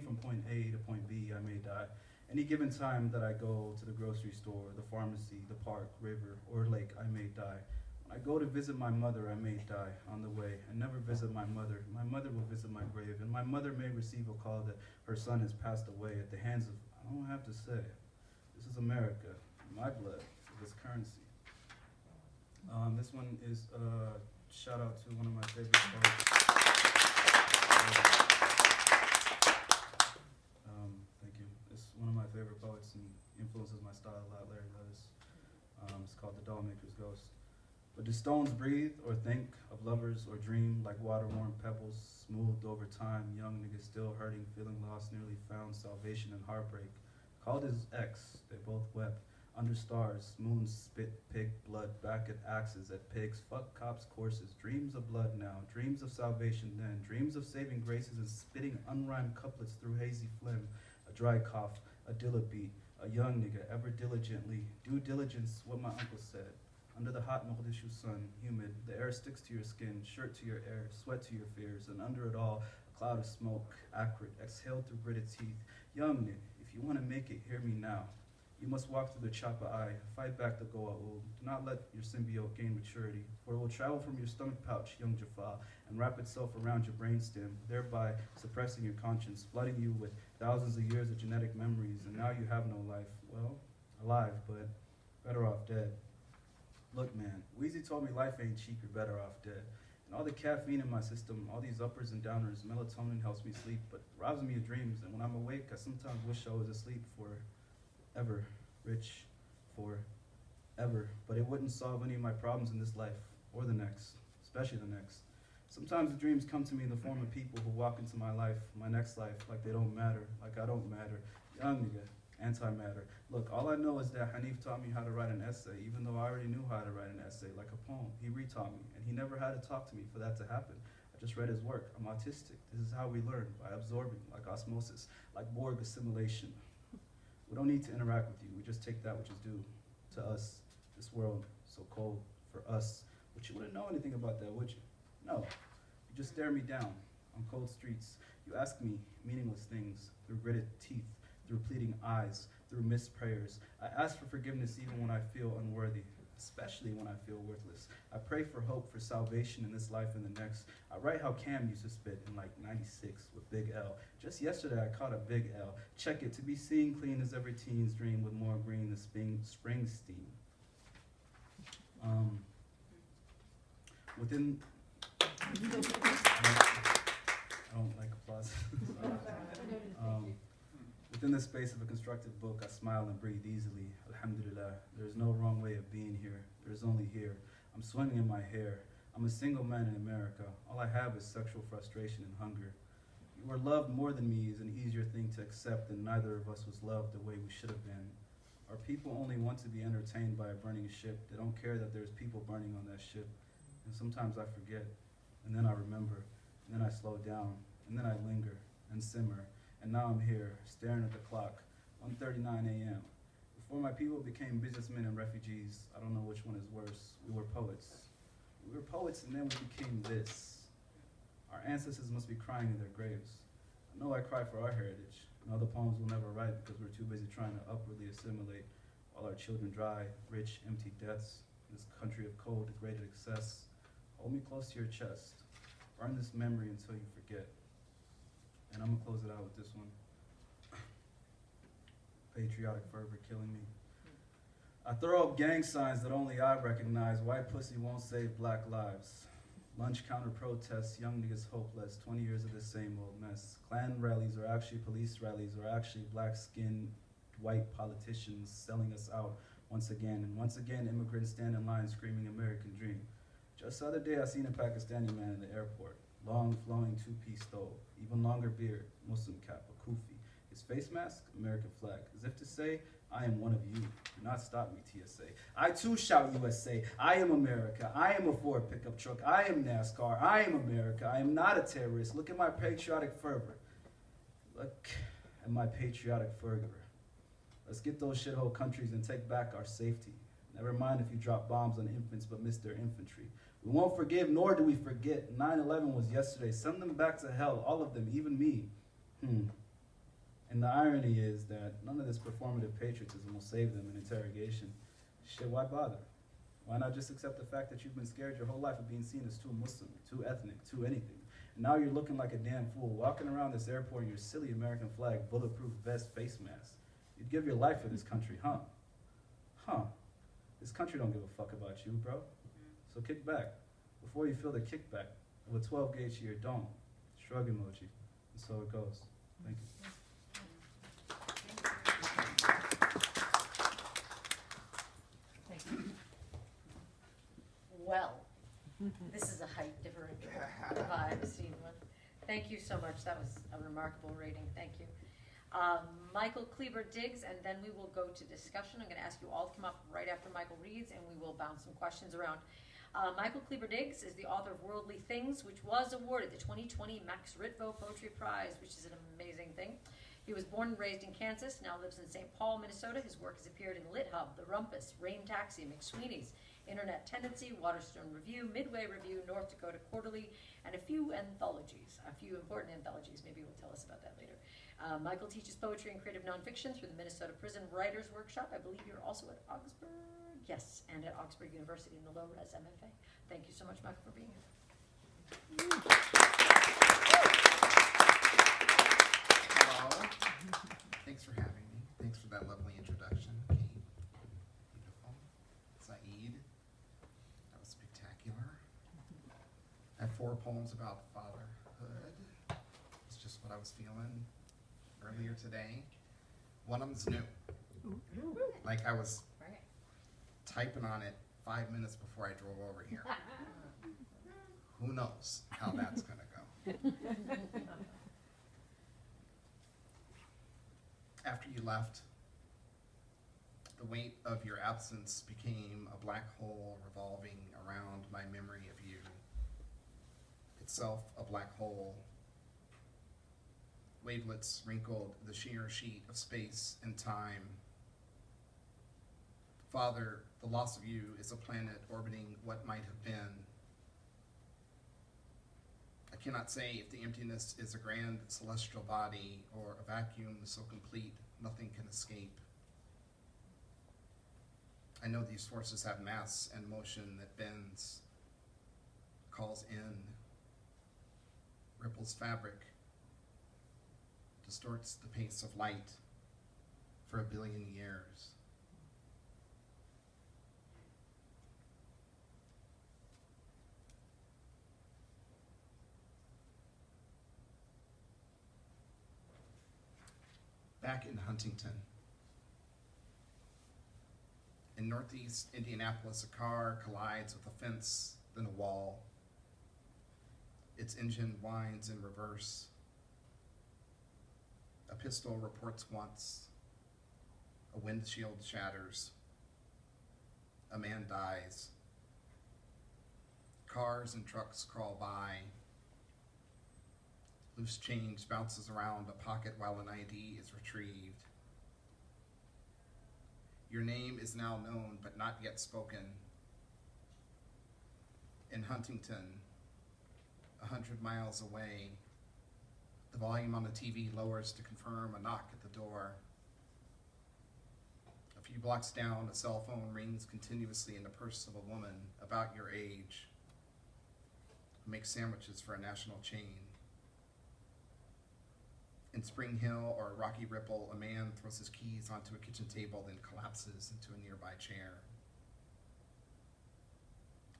from point A to point B, I may die. Any given time that I go to the grocery store, the pharmacy, the park, river, or lake, I may die. When I go to visit my mother, I may die on the way. I never visit my mother. My mother will visit my grave, and my mother may receive a call that her son has passed away at the hands of, I don't have to say, this is America. My blood is currency. This one is a shout out to one of my favorite poets. Thank you. It's one of my favorite poets and influences my style a lot, Larry Levis. It's called The Dollmaker's Ghost. But do stones breathe or think of lovers or dream like water-worn pebbles, smoothed over time, young niggas still hurting, feeling lost, nearly found salvation and heartbreak. Called his ex, they both wept. Under stars, moons spit pig blood, back at axes, at pigs, fuck cops' courses. Dreams of blood now, dreams of salvation then, dreams of saving graces and spitting unrhymed couplets through hazy phlegm. A dry cough, a dilla beat, a young nigga, ever diligently, due diligence, what my uncle said. Under the hot Mogadishu sun, humid, the air sticks to your skin, shirt to your air, sweat to your fears, and under it all, a cloud of smoke, acrid, exhaled through gritted teeth. Young nigga, if you want to make it, hear me now. You must walk through the chopper eye, fight back the goa'uld. Do not let your symbiote gain maturity, for it will travel from your stomach pouch, young Jaffa, and wrap itself around your brainstem, thereby suppressing your conscience, flooding you with thousands of years of genetic memories, and now you have no life. Well, alive, but better off dead. Look, man, Weezy told me life ain't cheap, you're better off dead. And all the caffeine in my system, all these uppers and downers, melatonin helps me sleep, but robs me of dreams, and when I'm awake, I sometimes wish I was asleep forever, rich forever. But it wouldn't solve any of my problems in this life, or the next, especially the next. Sometimes the dreams come to me in the form of people who walk into my life, my next life, like they don't matter, like I don't matter. Young nigga, antimatter. Look, all I know is that Hanif taught me how to write an essay, even though I already knew how to write an essay, like a poem. He retaught me, and he never had to talk to me for that to happen. I just read his work. I'm autistic. This is how we learn, by absorbing, like osmosis, like Borg assimilation. We don't need to interact with you. We just take that which is due to us. This world, so cold for us. But you wouldn't know anything about that, would you? No. You just stare me down on cold streets. You ask me meaningless things through gritted teeth, through pleading eyes, through missed prayers. I ask for forgiveness even when I feel unworthy, especially when I feel worthless. I pray for hope, for salvation in this life and the next. I write how Cam used to spit in like 96 with Big L. Just yesterday I caught a Big L. Check it, to be seen clean as every teen's dream with more green than Springsteen. Within... I don't like applause. Within the space of a constructive book, I smile and breathe easily. Alhamdulillah, there is no wrong way of being here. There is only here. I'm swinging in my hair. I'm a single man in America. All I have is sexual frustration and hunger. You were loved more than me is an easier thing to accept than neither of us was loved the way we should have been. Our people only want to be entertained by a burning ship. They don't care that there's people burning on that ship. And sometimes I forget, and then I remember, and then I slow down, and then I linger and simmer. And now I'm here, staring at the clock, 1:39 a.m. Before my people became businessmen and refugees, I don't know which one is worse. We were poets. We were poets and then we became this. Our ancestors must be crying in their graves. I know I cry for our heritage, and other poems we'll never write because we're too busy trying to upwardly assimilate while our children dry, rich, empty deaths in this country of cold, degraded excess. Hold me close to your chest. Burn this memory until you forget. And I'm gonna close it out with this one. Patriotic fervor killing me. I throw up gang signs that only I recognize. White pussy won't save black lives. Lunch counter protests, young niggas hopeless. 20 years of the same old mess. Klan rallies are actually police rallies, or actually black-skinned white politicians selling us out once again. And once again, immigrants stand in line screaming American dream. Just the other day, I seen a Pakistani man in the airport. Long, flowing two-piece stole, even longer beard, Muslim cap, a kufi. His face mask, American flag, as if to say, I am one of you. Do not stop me, TSA. I too shout USA. I am America. I am a Ford pickup truck. I am NASCAR. I am America. I am not a terrorist. Look at my patriotic fervor. Look at my patriotic fervor. Let's get those shithole countries and take back our safety. Never mind if you drop bombs on infants but miss their infantry. We won't forgive, nor do we forget. 9/11 was yesterday. Send them back to hell, all of them, even me. And the irony is that none of this performative patriotism will save them in interrogation. Shit, why bother? Why not just accept the fact that you've been scared your whole life of being seen as too Muslim, too ethnic, too anything? And now you're looking like a damn fool, walking around this airport in your silly American flag, bulletproof vest, face mask. You'd give your life for this country, huh? This country don't give a fuck about you, bro. So kick back before you feel the kickback of a 12-gauge to your dome. Shrug emoji. And so it goes. Thank you. This is a height differential if I've seen one. Thank you so much. That was a remarkable rating. Thank you. Michael Kleber-Diggs, and then we will go to discussion. I'm going to ask you all to come up right after Michael reads, and we will bounce some questions around. Michael Kleber-Diggs is the author of Worldly Things, which was awarded the 2020 Max Ritvo Poetry Prize, which is an amazing thing. He was born and raised in Kansas, now lives in St. Paul, Minnesota. His work has appeared in Lit Hub, The Rumpus, Rain Taxi, McSweeney's, Internet Tendency, Waterstone Review, Midway Review, North Dakota Quarterly, and a few anthologies, a few important anthologies. Maybe we'll tell us about that later. Michael teaches poetry and creative nonfiction through the Minnesota Prison Writers Workshop. I believe you're also at Augsburg. Yes, and at Augsburg University in the Low Res MFA. Thank you so much, Michael, for being here. Hello. Thanks for having me. Thanks for that lovely introduction, Kate. Beautiful. Saeed. That was spectacular. I have 4 poems about fatherhood. It's just what I was feeling earlier today. One of them's new. Like I was typing on it 5 minutes before I drove over here. Who knows how that's gonna go. After you left, the weight of your absence became a black hole revolving around my memory of you. Itself a black hole. Wavelets wrinkled the sheer sheet of space and time. Father, the loss of you is a planet orbiting what might have been. I cannot say if the emptiness is a grand celestial body or a vacuum so complete nothing can escape. I know these forces have mass and motion that bends, calls in, ripples fabric, distorts the pace of light for 1 billion years. Back in Huntington. In northeast Indianapolis, a car collides with a fence, then a wall. Its engine whines in reverse. A pistol reports once. A windshield shatters. A man dies. Cars and trucks crawl by. Loose change bounces around a pocket while an ID is retrieved. Your name is now known but not yet spoken. In Huntington, 100 miles away, the volume on the TV lowers to confirm a knock at the door. A few blocks down, a cell phone rings continuously in the purse of a woman about your age who makes sandwiches for a national chain. In Spring Hill or Rocky Ripple, a man throws his keys onto a kitchen table, then collapses into a nearby chair.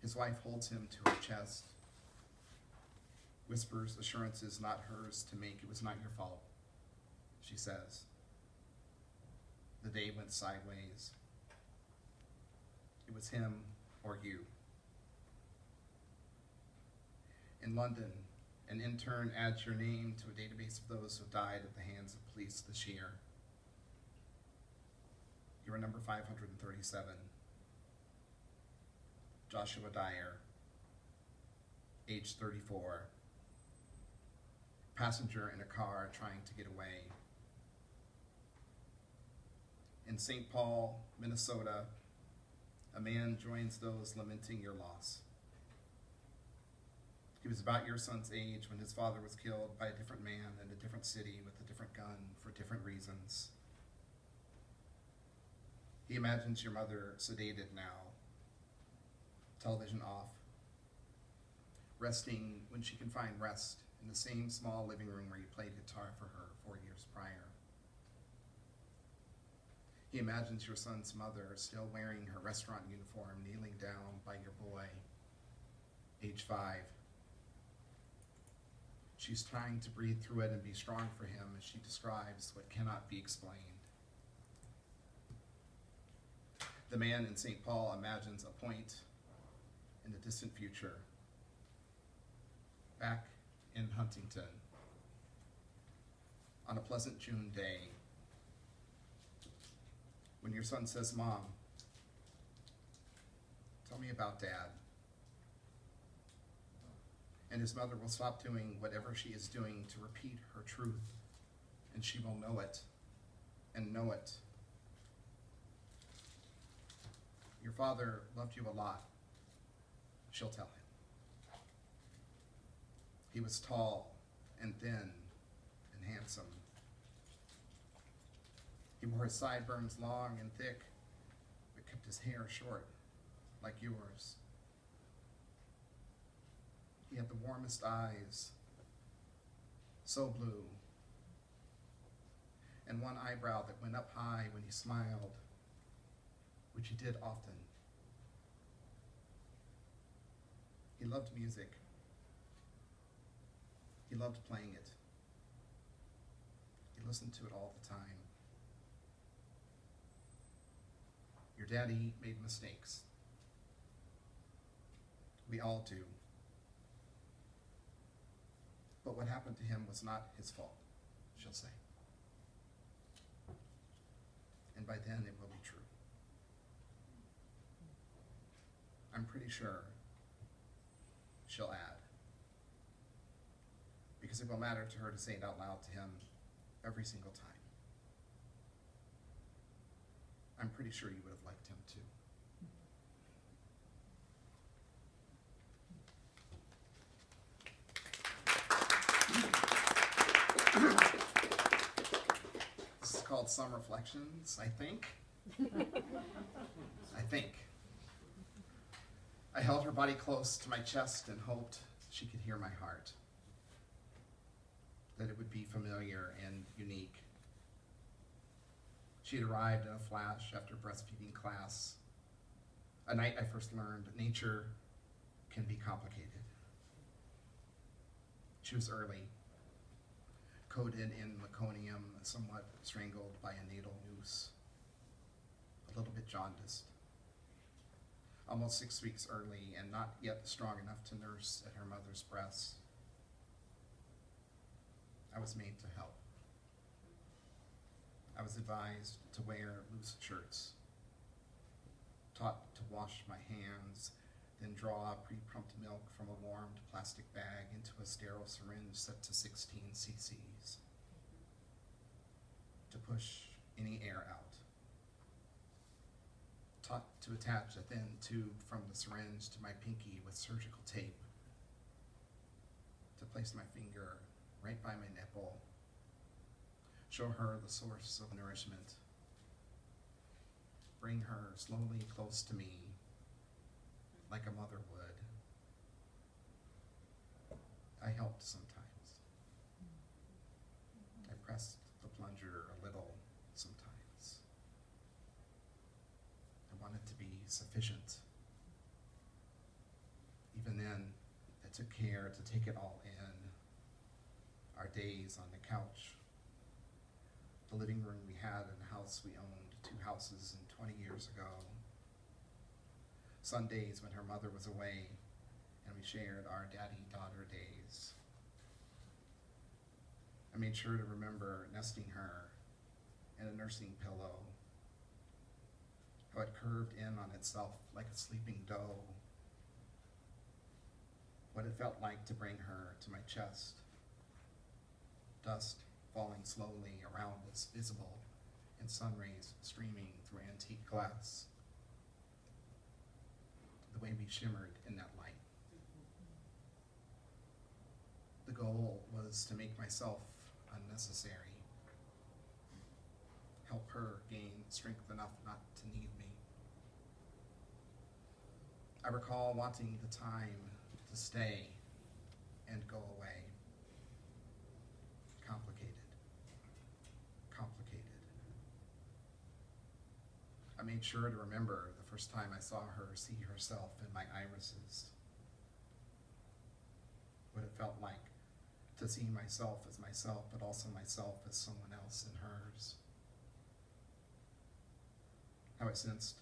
His wife holds him to her chest, whispers assurances not hers to make. It was not your fault, she says. The day went sideways. It was him or you. In London, an intern adds your name to a database of those who died at the hands of police this year. You are number 537. Joshua Dyer, age 34. Passenger in a car trying to get away. In St. Paul, Minnesota, a man joins those lamenting your loss. He was about your son's age when his father was killed by a different man in a different city with a different gun for different reasons. He imagines your mother sedated now, television off, resting when she can find rest in the same small living room where you played guitar for her 4 years prior. He imagines your son's mother still wearing her restaurant uniform, kneeling down by your boy, age 5. She's trying to breathe through it and be strong for him as she describes what cannot be explained. The man in St. Paul imagines a point in the distant future, back in Huntington, on a pleasant June day, when your son says, "Mom, tell me about Dad," and his mother will stop doing whatever she is doing to repeat her truth, and she will know it, and know it. Your father loved you a lot, she'll tell him. He was tall and thin and handsome. He wore his sideburns long and thick, but kept his hair short, like yours. He had the warmest eyes, so blue, and one eyebrow that went up high when he smiled, which he did often. He loved music. He loved playing it. He listened to it all the time. Your daddy made mistakes. We all do. But what happened to him was not his fault, she'll say. And by then it will be true. I'm pretty sure she'll add. Because it will matter to her to say it out loud to him every single time. I'm pretty sure you would have liked him too. This is called Some Reflections, I think. I think. I held her body close to my chest and hoped she could hear my heart, that it would be familiar and unique. She had arrived in a flash after breastfeeding class, a night I first learned nature can be complicated. She was early, coated in meconium, somewhat strangled by a needle noose, a little bit jaundiced. Almost 6 weeks early and not yet strong enough to nurse at her mother's breast. I was made to help. I was advised to wear loose shirts, taught to wash my hands, then draw pre-pumped milk from a warmed plastic bag into a sterile syringe set to 16 cc's, to push any air out. Taught to attach a thin tube from the syringe to my pinky with surgical tape, to place my finger right by my nipple, show her the source of nourishment, bring her slowly close to me like a mother would. I helped sometimes. I pressed the plunger a little sometimes. I wanted to be sufficient. Even then, I took care to take it all in. Our days on the couch, the living room we had in the house we owned 2 houses in 20 years ago. Sundays when her mother was away and we shared our daddy-daughter days. I made sure to remember nesting her in a nursing pillow, how it curved in on itself like a sleeping doe, what it felt like to bring her to my chest, dust falling slowly around us, visible in sun rays streaming through antique glass, the way we shimmered in that light. The goal was to make myself unnecessary, help her gain strength enough not to need me. I recall wanting the time to stay and go away. Complicated. I made sure to remember the first time I saw her see herself in my irises. What it felt like to see myself as myself, but also myself as someone else in hers. How I sensed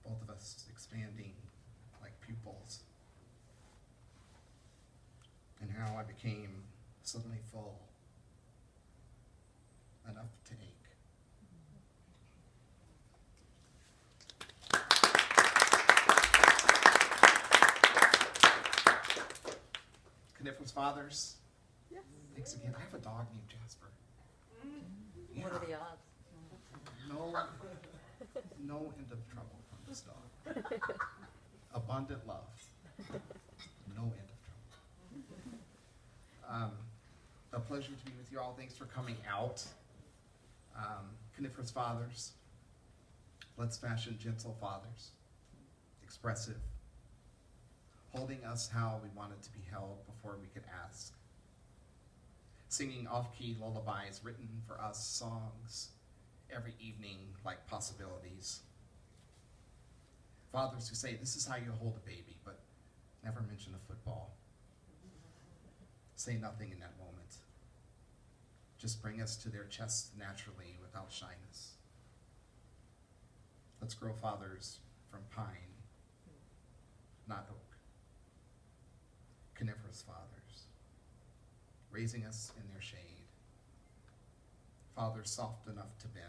both of us expanding like pupils became suddenly full, enough to ache. Coniferous fathers. Yes. Thanks again. I have a dog named Jasper. What are the odds? No end of trouble from this dog. Abundant love. No end of trouble. A pleasure to be with you all. Thanks for coming out. Coniferous fathers. Let's fashion gentle fathers. Expressive. Holding us how we wanted to be held before we could ask. Singing off-key lullabies written for us, songs every evening like possibilities. Fathers who say, this is how you hold a baby, but never mention a football. Say nothing in that moment. Just bring us to their chests naturally without shyness. Let's grow fathers from pine, not oak. Coniferous fathers, raising us in their shade. Fathers soft enough to bend.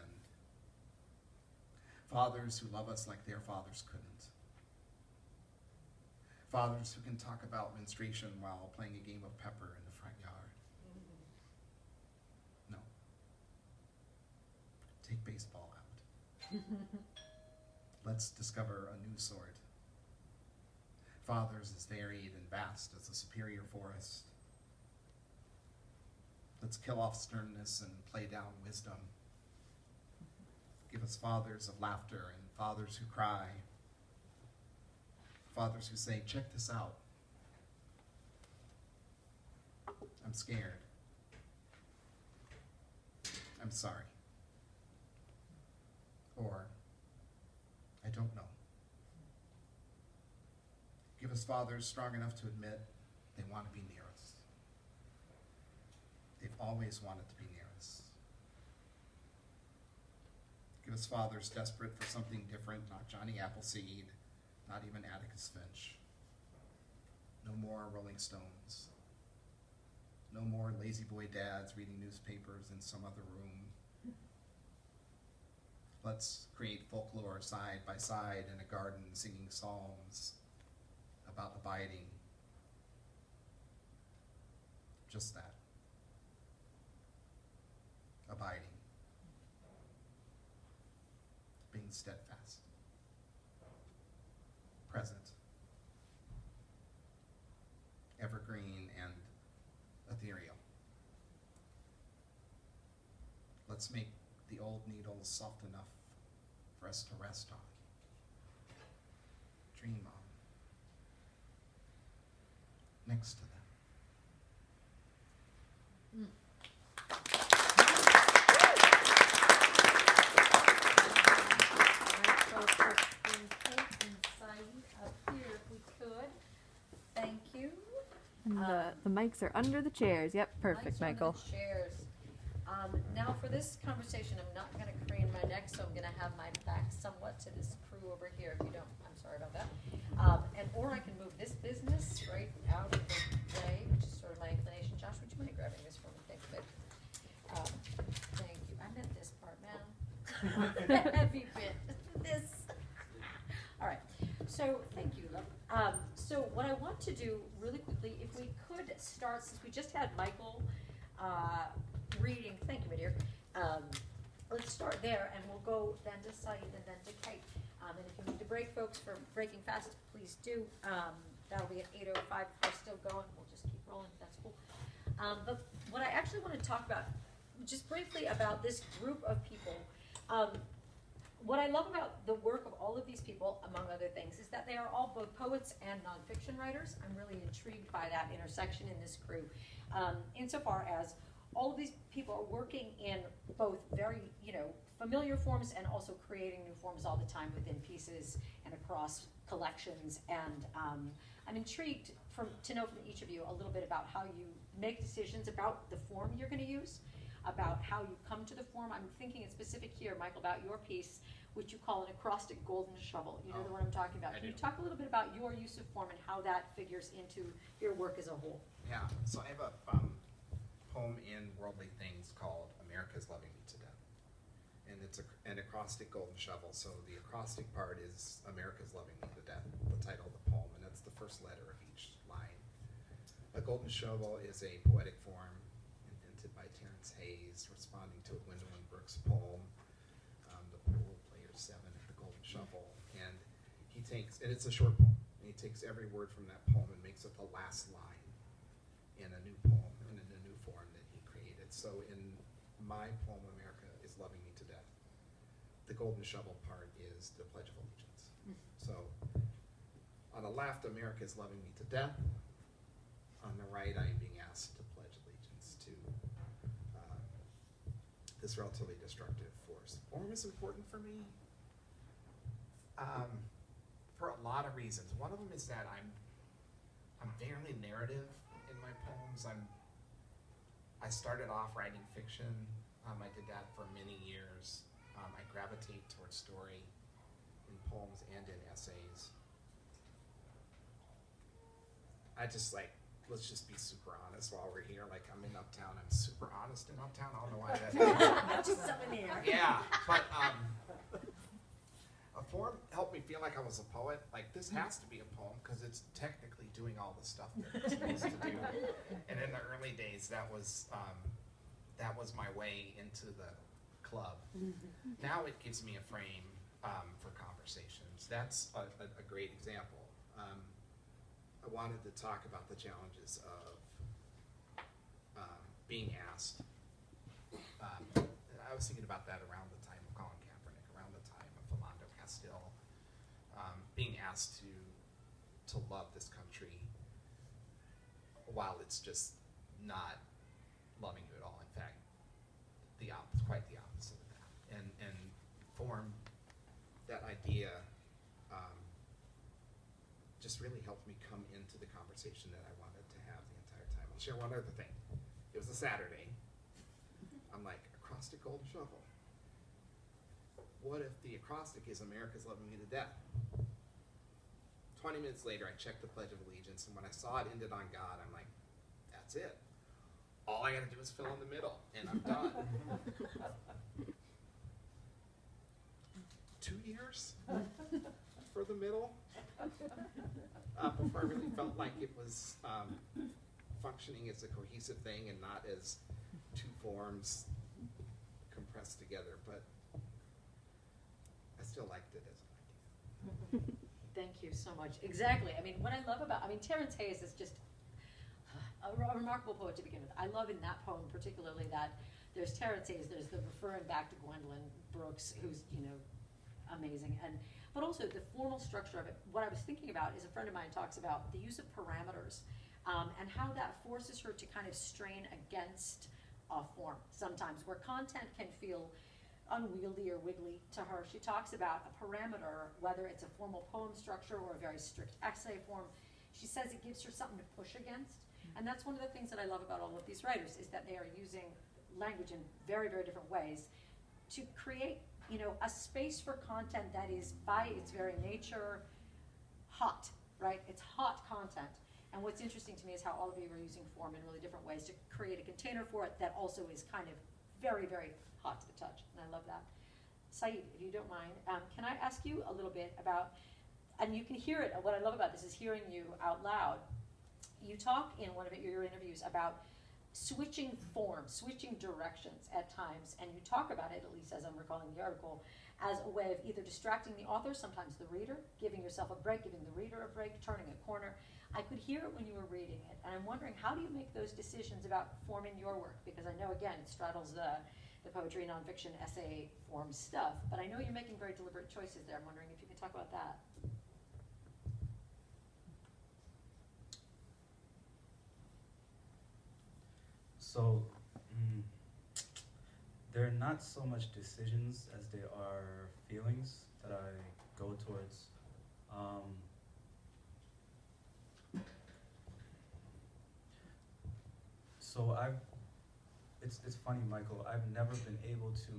Fathers who love us like their fathers couldn't. Fathers who can talk about menstruation while playing a game of pepper in the front yard. No. Take baseball out. Let's discover a new sort. Fathers as varied and vast as a superior forest. Let's kill off sternness and play down wisdom. Give us fathers of laughter and fathers who cry. Fathers who say, check this out. I'm scared. I'm sorry. Or, I don't know. Give us fathers strong enough to admit they want to be near us. They've always wanted to be near us. Give us fathers desperate for something different, not Johnny Appleseed, not even Atticus Finch. No more Rolling Stones. No more lazy boy dads reading newspapers in some other room. Let's create folklore side by side in a garden singing psalms about abiding. Just that. Abiding. Being steadfast. Present. Evergreen and ethereal. Let's make the old needles soft enough for us to rest on. Dream on. Next to them. Up here if we could. Thank you. And the mics are under the chairs. Yep, perfect, Mics are under Michael. the chairs. Now for this conversation, I'm not going to crane my neck, so I'm going to have my back somewhat to this crew over here. If you don't, I'm sorry about that. Or I can move this business right out of the way, which is sort of my inclination. Josh, would you mind grabbing this for me? Thank you, babe. Thank you. I meant this part, man. Heavy bit. This. All right. So thank you, love. So what I want to do really quickly, if we could start, since we just had Michael reading, thank you, my dear. Let's start there, and we'll go then to Shaiye and then to Kate. And if you need to break, folks, for breaking fast, please do. That'll be at 8:05. If we're still going, we'll just keep rolling. That's cool. But what I actually want to talk about, just briefly, about this group of people. What I love about the work of all of these people, among other things, is that they are all both poets and nonfiction writers. I'm really intrigued by that intersection in this crew, insofar as all of these people are working in both very, familiar forms and also creating new forms all the time within pieces and across collections. And I'm intrigued to know from each of you a little bit about how you make decisions about the form you're going to use, about how you come to the form. I'm thinking in specific here, Michael, about your piece, which you call an acrostic golden shovel. You know the Oh, one I'm talking about. I Can you do. talk a little bit about your use of form and how that figures into your work as a whole? Yeah, so I have a poem in Worldly Things called America's Loving Me to Death. And it's an acrostic golden shovel. So the acrostic part is America's Loving Me to Death, the title of the poem, and that's the first letter of each line. A golden shovel is a poetic form invented by Terence Hayes, responding to a Gwendolyn Brooks poem, The Pool Players 7 at the Golden Shovel. And he takes, and it's a short poem, and he takes every word from that poem and makes it the last line in a new poem, and in a new form that he created. So in my poem, America is Loving Me to Death, the golden shovel part is the Pledge of Allegiance. So on the left, America is loving me to death. On the right, I am being asked to pledge allegiance to this relatively destructive force. Form is important for me for a lot of reasons. One of them is that I'm fairly narrative in my poems. I started off writing fiction. I did that for many years. I gravitate towards story in poems and in essays. I just let's just be super honest while we're here. Like, I'm in Uptown. I'm super honest in Uptown. I don't know why that is. Just something there. Yeah, but a form helped me feel like I was a poet. Like, this has to be a poem because it's technically doing all the stuff that it's supposed to do. And in the early days, that was my way into the club. Now it gives me a frame for conversations. That's a great example. I wanted to talk about the challenges of being asked. I was thinking about that around the time of Colin Kaepernick, around the time of Philando Castile, being asked to love this country while it's just not loving you at all. In fact, quite the opposite of that. And form, that idea just really helped me come into the conversation that I wanted to have the entire time. I'll share one other thing. It was a Saturday. I'm like, acrostic golden shovel. What if the acrostic is America's loving me to death? 20 minutes later, I checked the Pledge of Allegiance, and when I saw it ended on God, I'm like, that's it. All I gotta do is fill in the middle, and I'm done. 2 years for the middle before I really felt like it was functioning as a cohesive thing and not as two forms compressed together, but I still liked it as an idea. Thank you so much. Exactly. I mean, what I love about, Terence Hayes is just a remarkable poet to begin with. I love in that poem particularly that there's Terence Hayes, there's the referring back to Gwendolyn Brooks, who's, amazing, but also the formal structure of it. What I was thinking about is a friend of mine talks about the use of parameters and how that forces her to kind of strain against a form sometimes, where content can feel unwieldy or wiggly to her. She talks about a parameter, whether it's a formal poem structure or a very strict essay form. She says it gives her something to push against. And that's one of the things that I love about all of these writers, is that they are using language in very, very different ways to create, a space for content that is, by its very nature, hot, right? It's hot content. And what's interesting to me is how all of you are using form in really different ways to create a container for it that also is kind of very, very hot to the touch. And I love that. Shaiye, if you don't mind, can I ask you a little bit about, and you can hear it, what I love about this is hearing you out loud. You talk in one of your interviews about switching forms, switching directions at times, and you talk about it, at least as I'm recalling the article, as a way of either distracting the author, sometimes the reader, giving yourself a break, giving the reader a break, turning a corner. I could hear it when you were reading it, and I'm wondering, how do you make those decisions about forming your work? Because I know, again, it straddles the poetry, nonfiction, essay form stuff, but I know you're making very deliberate choices there. I'm wondering if you could talk about that. So, they're not so much decisions as they are feelings that I go towards. So it's funny, Michael. I've never been able to.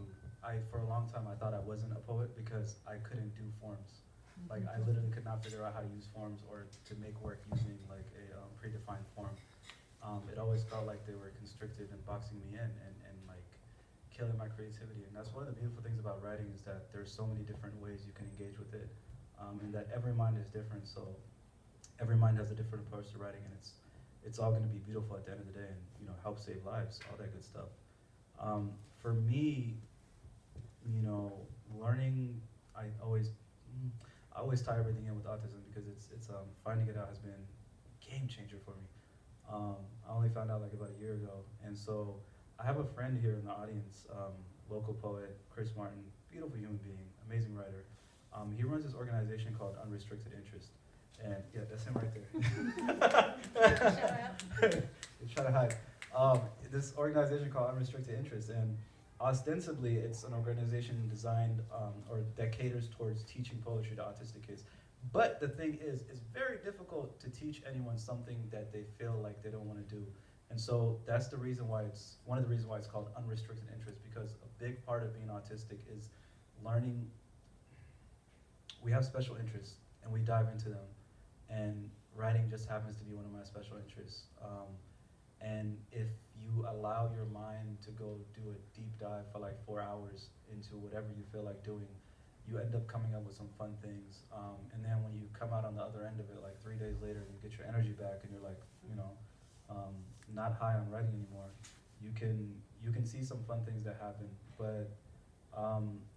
For a long time I thought I wasn't a poet because I couldn't do forms. Like I literally could not figure out how to use forms or to make work using like a predefined form. It always felt like they were constricted and boxing me in and like killing my creativity. And that's one of the beautiful things about writing is that there's so many different ways you can engage with it, and that every mind is different. So every mind has a different approach to writing, and it's all going to be beautiful at the end of the day, and help save lives, all that good stuff. For me, learning, I always tie everything in with autism because it's finding it out has been a game changer for me. I only found out like about a year ago, and so I have a friend here in the audience, local poet Chris Martin, beautiful human being, amazing writer. He runs this organization called Unrestricted Interest, and yeah, that's him right there. He's trying to hide. This organization called Unrestricted Interest, and ostensibly it's an organization designed or that caters towards teaching poetry to autistic kids. But the thing is, it's very difficult to teach anyone something that they feel like they don't want to do. And so that's the reason why one of the reasons why it's called Unrestricted Interest, because a big part of being autistic is learning. We have special interests and we dive into them, and writing just happens to be one of my special interests. And if you allow your mind to go do a deep dive for like 4 hours into whatever you feel like doing, you end up coming up with some fun things. And then when you come out on the other end of it, like 3 days later, you get your energy back and you're like, not high on writing anymore. You can see some fun things that happen. But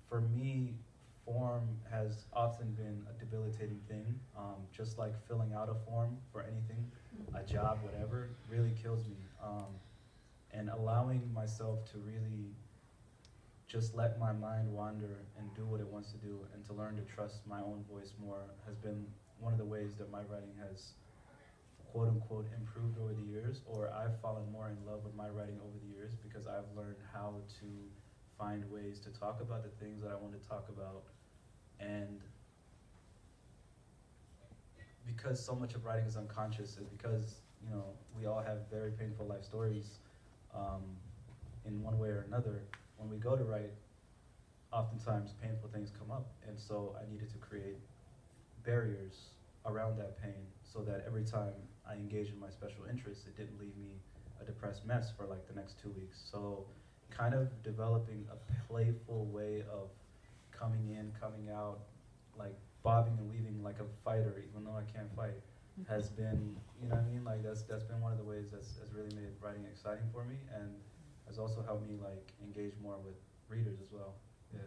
for me, form has often been a debilitating thing. Just like filling out a form for anything, a job, whatever, really kills me. And allowing myself to really just let my mind wander and do what it wants to do, and to learn to trust my own voice more has been one of the ways that my writing has quote unquote improved over the years, or I've fallen more in love with my writing over the years because I've learned how to find ways to talk about the things that I want to talk about. And because so much of writing is unconscious, and because we all have very painful life stories in one way or another, when we go to write, oftentimes painful things come up, and so I needed to create barriers around that pain so that every time I engage in my special interests, it didn't leave me a depressed mess for like the next 2 weeks. So kind of developing a playful way of coming in, coming out, like bobbing and weaving like a fighter, even though I can't fight, has been, like that's been one of the ways that's really made writing exciting for me, and has also helped me like engage more with readers as well. Yeah.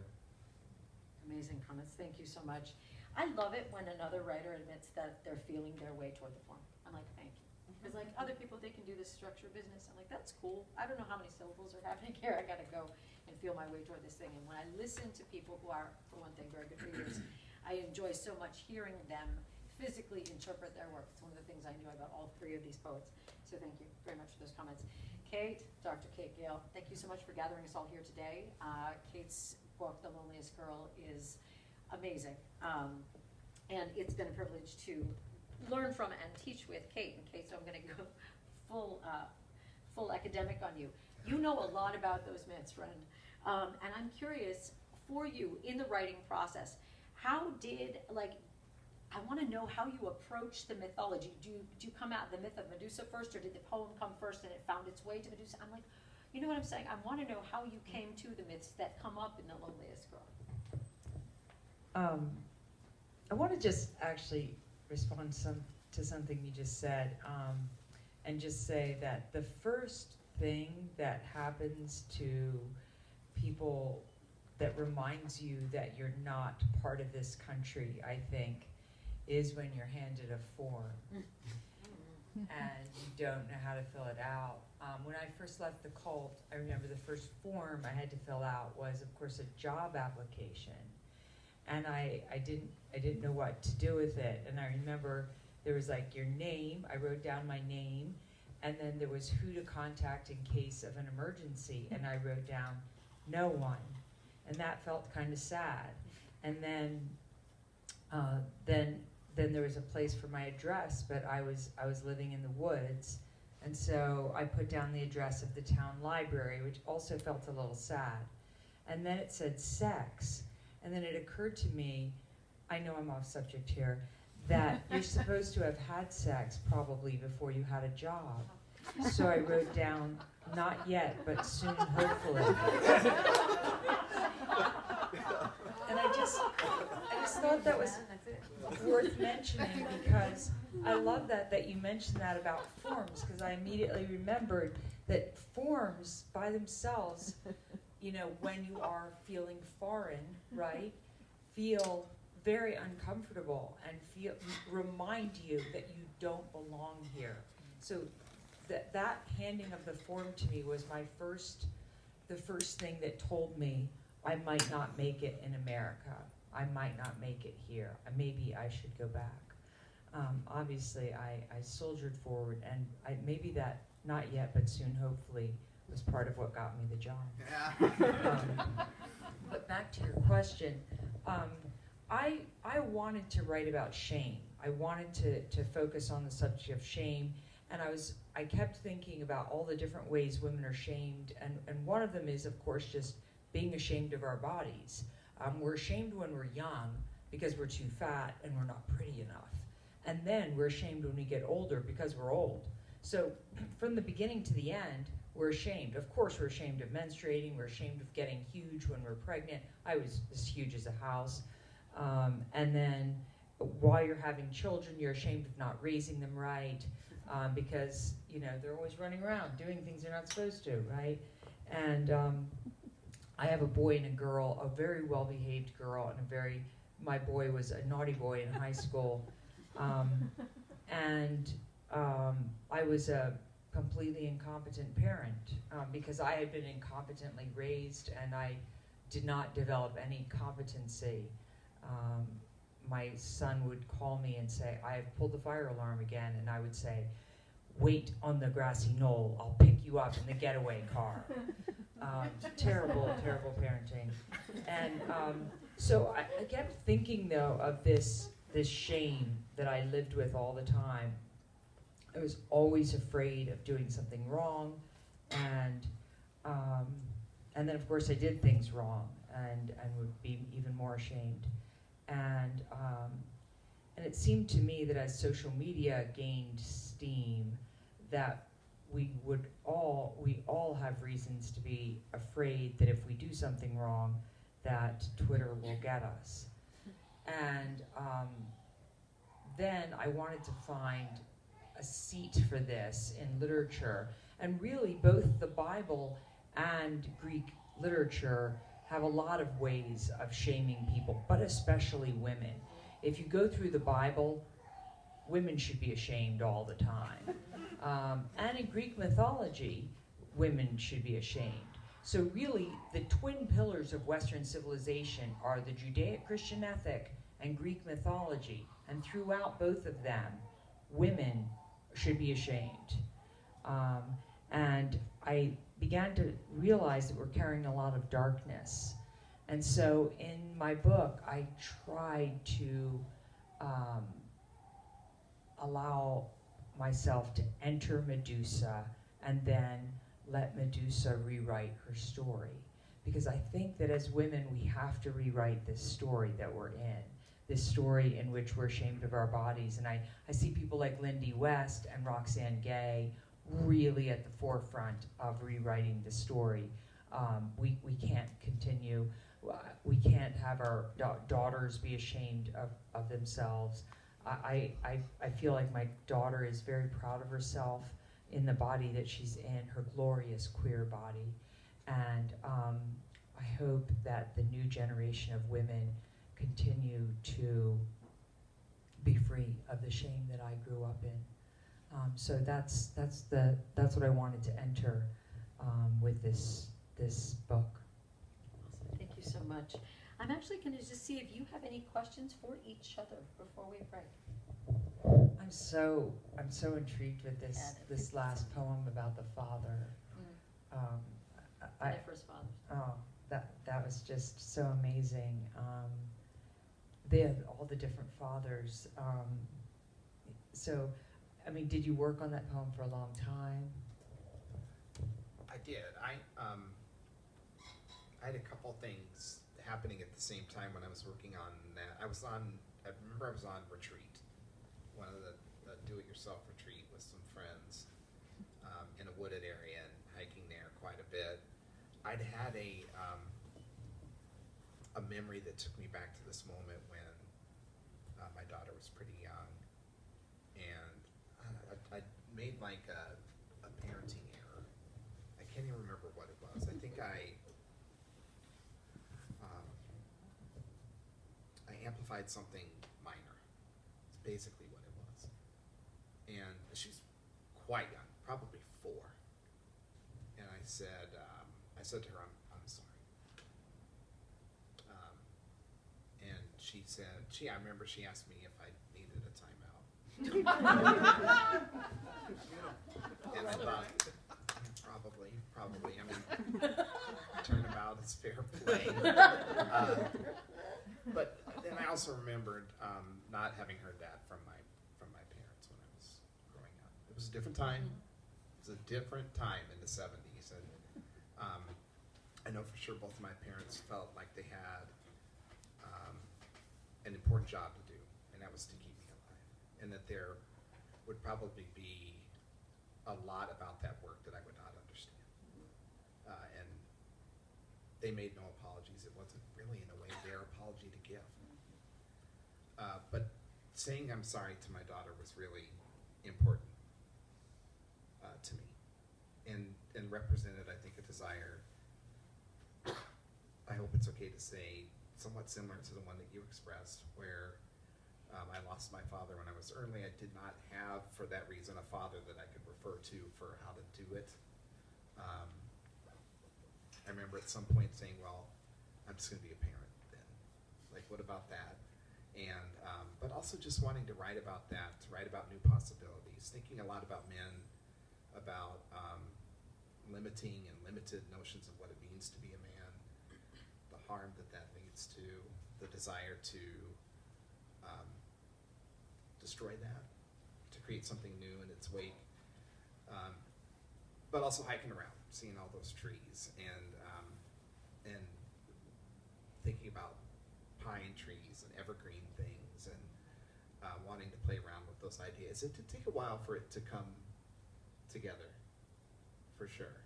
Amazing comments. Thank you so much. I love it when another writer admits that they're feeling their way toward the form. I'm like, thank you. Because like other people, they can do this structured business. I'm like, that's cool. I don't know how many syllables are happening here. I gotta go and feel my way toward this thing. And when I listen to people who are, for one thing, very good readers, I enjoy so much hearing them physically interpret their work. It's one of the things I enjoy about all three of these poets. So thank you very much for those comments. Kate, Dr. Kate Gale, thank you so much for gathering us all here today. Kate's book, The Loneliest Girl, is amazing. And it's been a privilege to learn from and teach with Kate. And Kate, so I'm going to go full academic on you. You know a lot about those myths, friend. And I'm curious, for you, in the writing process, how did, I want to know how you approach the mythology. Do you come at the myth of Medusa first, or did the poem come first and it found its way to Medusa? I'm like, you know what I'm saying? I want to know how you came to the myths that come up in The Loneliest Girl. I want to just actually respond to something you just said, and just say that the first thing that happens to people that reminds you that you're not part of this country, I think, is when you're handed a form and you don't know how to fill it out. When I first left the cult, I remember the first form I had to fill out was, of course, a job application. And I didn't know what to do with it. And I remember there was like your name, I wrote down my name, and then there was who to contact in case of an emergency, and I wrote down no one. And that felt kind of sad. And then there was a place for my address, but I was living in the woods, And so I put down the address of the town library, which also felt a little sad. And then it said sex. And then it occurred to me, I know I'm off subject here, that you're supposed to have had sex probably before you had a job. So I wrote down, not yet, but soon, hopefully. And I just thought that was worth mentioning, because I love that you mentioned that about forms, because I immediately remembered that forms by themselves, you know, when you are feeling foreign, right, feel very uncomfortable and remind you that you don't belong here. So that handing of the form to me was the first thing that told me I might not make it in America. I might not make it here. Maybe I should go back. Obviously, I soldiered forward, and maybe that not yet, but soon, hopefully, was part of what got me the job. Yeah. But back to your question, I wanted to write about shame. I wanted to focus on the subject of shame, and I kept thinking about all the different ways women are shamed, and one of them is, of course, just being ashamed of our bodies. We're ashamed when we're young because we're too fat and we're not pretty enough. And then we're ashamed when we get older because we're old. So from the beginning to the end, we're ashamed. Of course, we're ashamed of menstruating. We're ashamed of getting huge when we're pregnant. I was as huge as a house. And then while you're having children, you're ashamed of not raising them right, because, you know, they're always running around doing things they're not supposed to, right? And I have a boy and a girl, a very well-behaved girl, and my boy was a naughty boy in high school. I was a completely incompetent parent, because I had been incompetently raised and I did not develop any competency. My son would call me and say, I have pulled the fire alarm again, and I would say, wait on the grassy knoll, I'll pick you up in the getaway car. Terrible, terrible parenting. And so I kept thinking, though, of this shame that I lived with all the time. I was always afraid of doing something wrong, and then, of course, I did things wrong and would be even more ashamed. And it seemed to me that as social media gained steam, that we all have reasons to be afraid that if we do something wrong, that Twitter will get us. And then I wanted to find a seat for this in literature. And really, both the Bible and Greek literature have a lot of ways of shaming people, but especially women. If you go through the Bible, women should be ashamed all the time. And in Greek mythology, women should be ashamed. So really, the twin pillars of Western civilization are the Judeo-Christian ethic and Greek mythology. And throughout both of them, women should be ashamed. And I began to realize that we're carrying a lot of darkness. And so in my book, I tried to allow myself to enter Medusa and then let Medusa rewrite her story. Because I think that as women, we have to rewrite this story that we're in, this story in which we're ashamed of our bodies. And I see people like Lindy West and Roxane Gay really at the forefront of rewriting the story. We can't continue. We can't have our daughters be ashamed of themselves. I feel like my daughter is very proud of herself in the body that she's in, her glorious queer body. And I hope that the new generation of women continue to be free of the shame that I grew up in. So that's what I wanted to enter with this book. Awesome. Thank you so much. I'm actually going to just see if you have any questions for each other before we break. I'm so intrigued with this last poem about the father. My first father. Oh, that was just so amazing. They had all the different fathers. So I mean, did you work on that poem for a long time? I did. I had a couple things happening at the same time when I was working on that. I remember I was on retreat, one of the do-it-yourself retreat with some friends in a wooded area and hiking there quite a bit. I'd had a memory that took me back to this moment when my daughter was pretty young, and I made like a parenting error. I can't even remember what it was. I think I amplified something minor. It's basically what it was. And she's quite young, probably 4. And I said to her, I'm sorry. And she said, I remember she asked me if I needed a timeout. And I thought, probably. I mean, turnabout is fair play. But then I also remembered not having heard that from my parents when I was growing up. It was a different time. It was a different time in the 70s, and I know for sure both of my parents felt like they had an important job to do, and that was to keep me alive, and that there would probably be a lot about that work that I would not understand. And they made no apologies. It wasn't really, in a way, their apology to give. But saying I'm sorry to my daughter was really important to me, and represented, I think, a desire, I hope it's okay to say, somewhat similar to the one that you expressed, where I lost my father when I was early. I did not have, for that reason, a father that I could refer to for how to do it. I remember at some point saying, well, I'm just going to be a parent then. Like, what about that? And, but also just wanting to write about that, to write about new possibilities, thinking a lot about men, about limiting and limited notions of what it means to be a man, the harm that leads to, the desire to destroy that, to create something new in its wake, but also hiking around, seeing all those trees, and thinking about pine trees and evergreen things, and wanting to play around with those ideas. It did take a while for it to come together, for sure.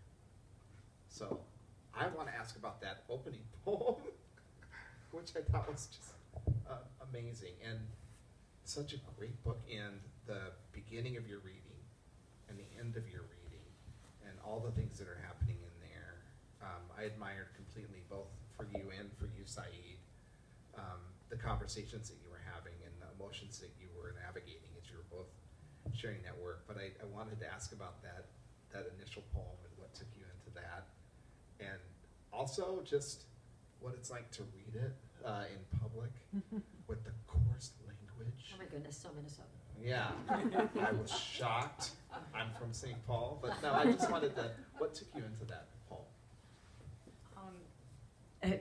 So I want to ask about that opening poem, which I thought was just amazing, and such a great book in the beginning of your reading and the end of your reading, and all the things that are happening in there. I admired completely, both for you and for you, Saeed, the conversations that you were having and the emotions that you were navigating as you were both sharing that work. But I wanted to ask about that initial poem and what took you into that, and also just what it's like to read it in public with the coarse language. Oh my goodness, so Minnesota. Yeah, I was shocked. I'm from St. Paul, but no, I just wanted to, what took you into that poem?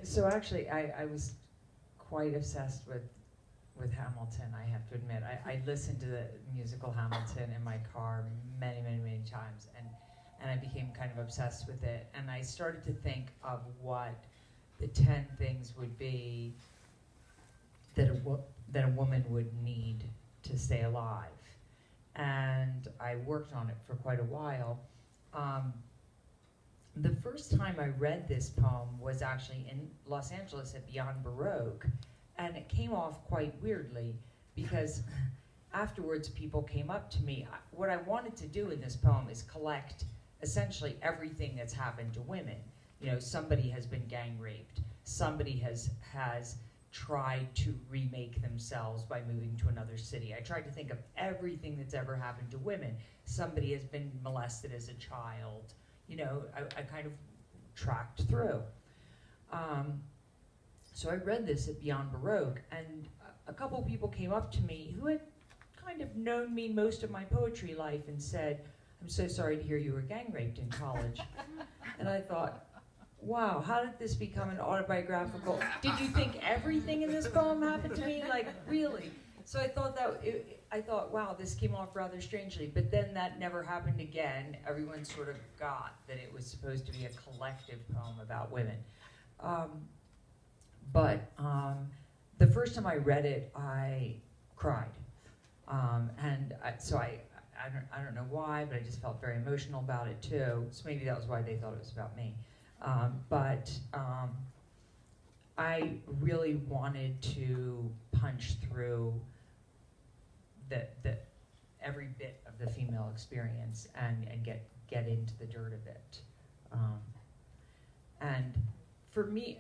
So actually, I was quite obsessed with Hamilton, I have to admit. I listened to the musical Hamilton in my car many, many, many times, and I became kind of obsessed with it. And I started to think of what the 10 things would be that a woman would need to stay alive. And I worked on it for quite a while. The first time I read this poem was actually in Los Angeles at Beyond Baroque, and it came off quite weirdly because afterwards people came up to me. What I wanted to do in this poem is collect essentially everything that's happened to women. You know, somebody has been gang raped, somebody has tried to remake themselves by moving to another city. I tried to think of everything that's ever happened to women. Somebody has been molested as a child. You know, I kind of tracked through. So I read this at Beyond Baroque, and a couple people came up to me who had kind of known me most of my poetry life and said, "I'm so sorry to hear you were gang raped in college." And I thought, wow, how did this become an autobiographical? Did you think everything in this poem happened to me? Like, really? So I thought wow, this came off rather strangely, but then that never happened again. Everyone sort of got that it was supposed to be a collective poem about women. But the first time I read it, I cried. So I don't know why, but I just felt very emotional about it too. So maybe that was why they thought it was about me. I really wanted to punch through the every bit of the female experience and get into the dirt of it. And for me,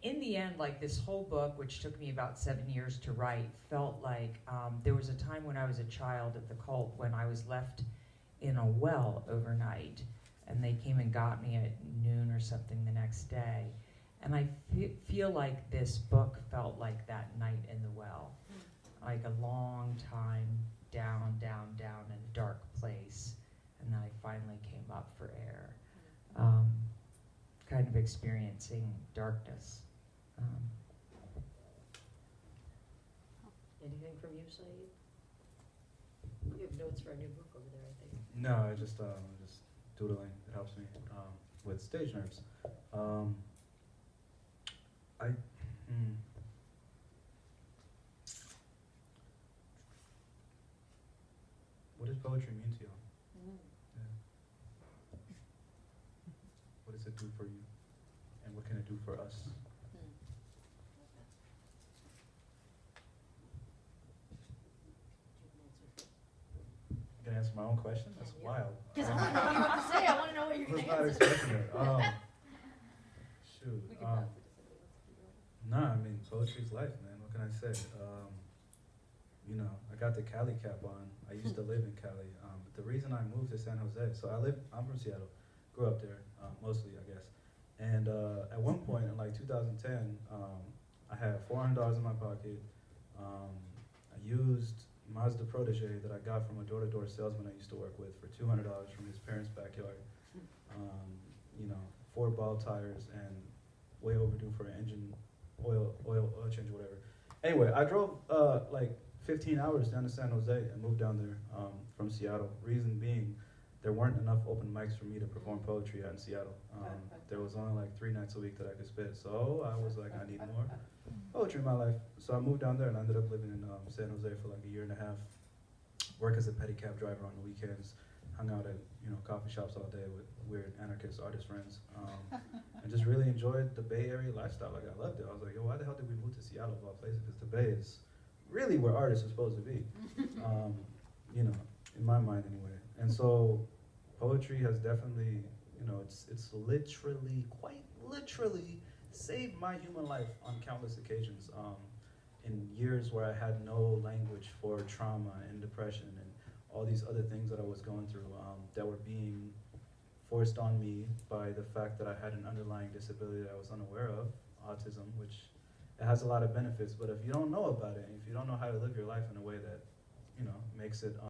in the end, like this whole book, which took me about 7 years to write, felt like there was a time when I was a child at the cult when I was left in a well overnight, and they came and got me at noon or something the next day. And I feel like this book felt like that night in the well, like a long time down in a dark place, and then I finally came up for air, kind of experiencing darkness. Anything from you, Shaiye? You have notes for a new book over there, I think. No, I just doodling. It helps me with stage nerves. What does poetry mean to you? Yeah. What does it do for you? And what can it do for us? I can answer my own question? That's Yeah. wild. Because I want to know what you have to say. I want to know what you're I was going to not answer. expecting it. Shoot. We can pass it to somebody else if you want. Nah, I mean, poetry's life, man. What can I say? You know, I got the Cali cap on. I used to live in Cali. But the reason I moved to San Jose, so I'm from Seattle, grew up there, mostly, I guess. And at one point in like 2010, I had $400 in my pocket. I used Mazda Protege that I got from a door-to-door salesman I used to work with for $200 from his parents' backyard. You know, 4 ball tires and way overdue for an engine oil change or whatever. Anyway, I drove like 15 hours down to San Jose and moved down there from Seattle. Reason being, there weren't enough open mics for me to perform poetry at in Seattle. There was only like 3 nights a week that I could spit. So I was like, I need more poetry in my life. So I moved down there and I ended up living in San Jose for like a year and a half. Work as a pedicab driver on the weekends. Hung out at coffee shops all day with weird anarchist artist friends. And just really enjoyed the Bay Area lifestyle. Like I loved it. I was like, yo, why the hell did we move to Seattle of all places? Because the Bay is really where artists are supposed to be. You know, in my mind anyway. And so poetry has definitely, it's literally, quite literally, saved my human life on countless occasions. In years where I had no language for trauma and depression and all these other things that I was going through that were being forced on me by the fact that I had an underlying disability that I was unaware of, autism, which it has a lot of benefits, but if you don't know about it, and if you don't know how to live your life in a way that, makes it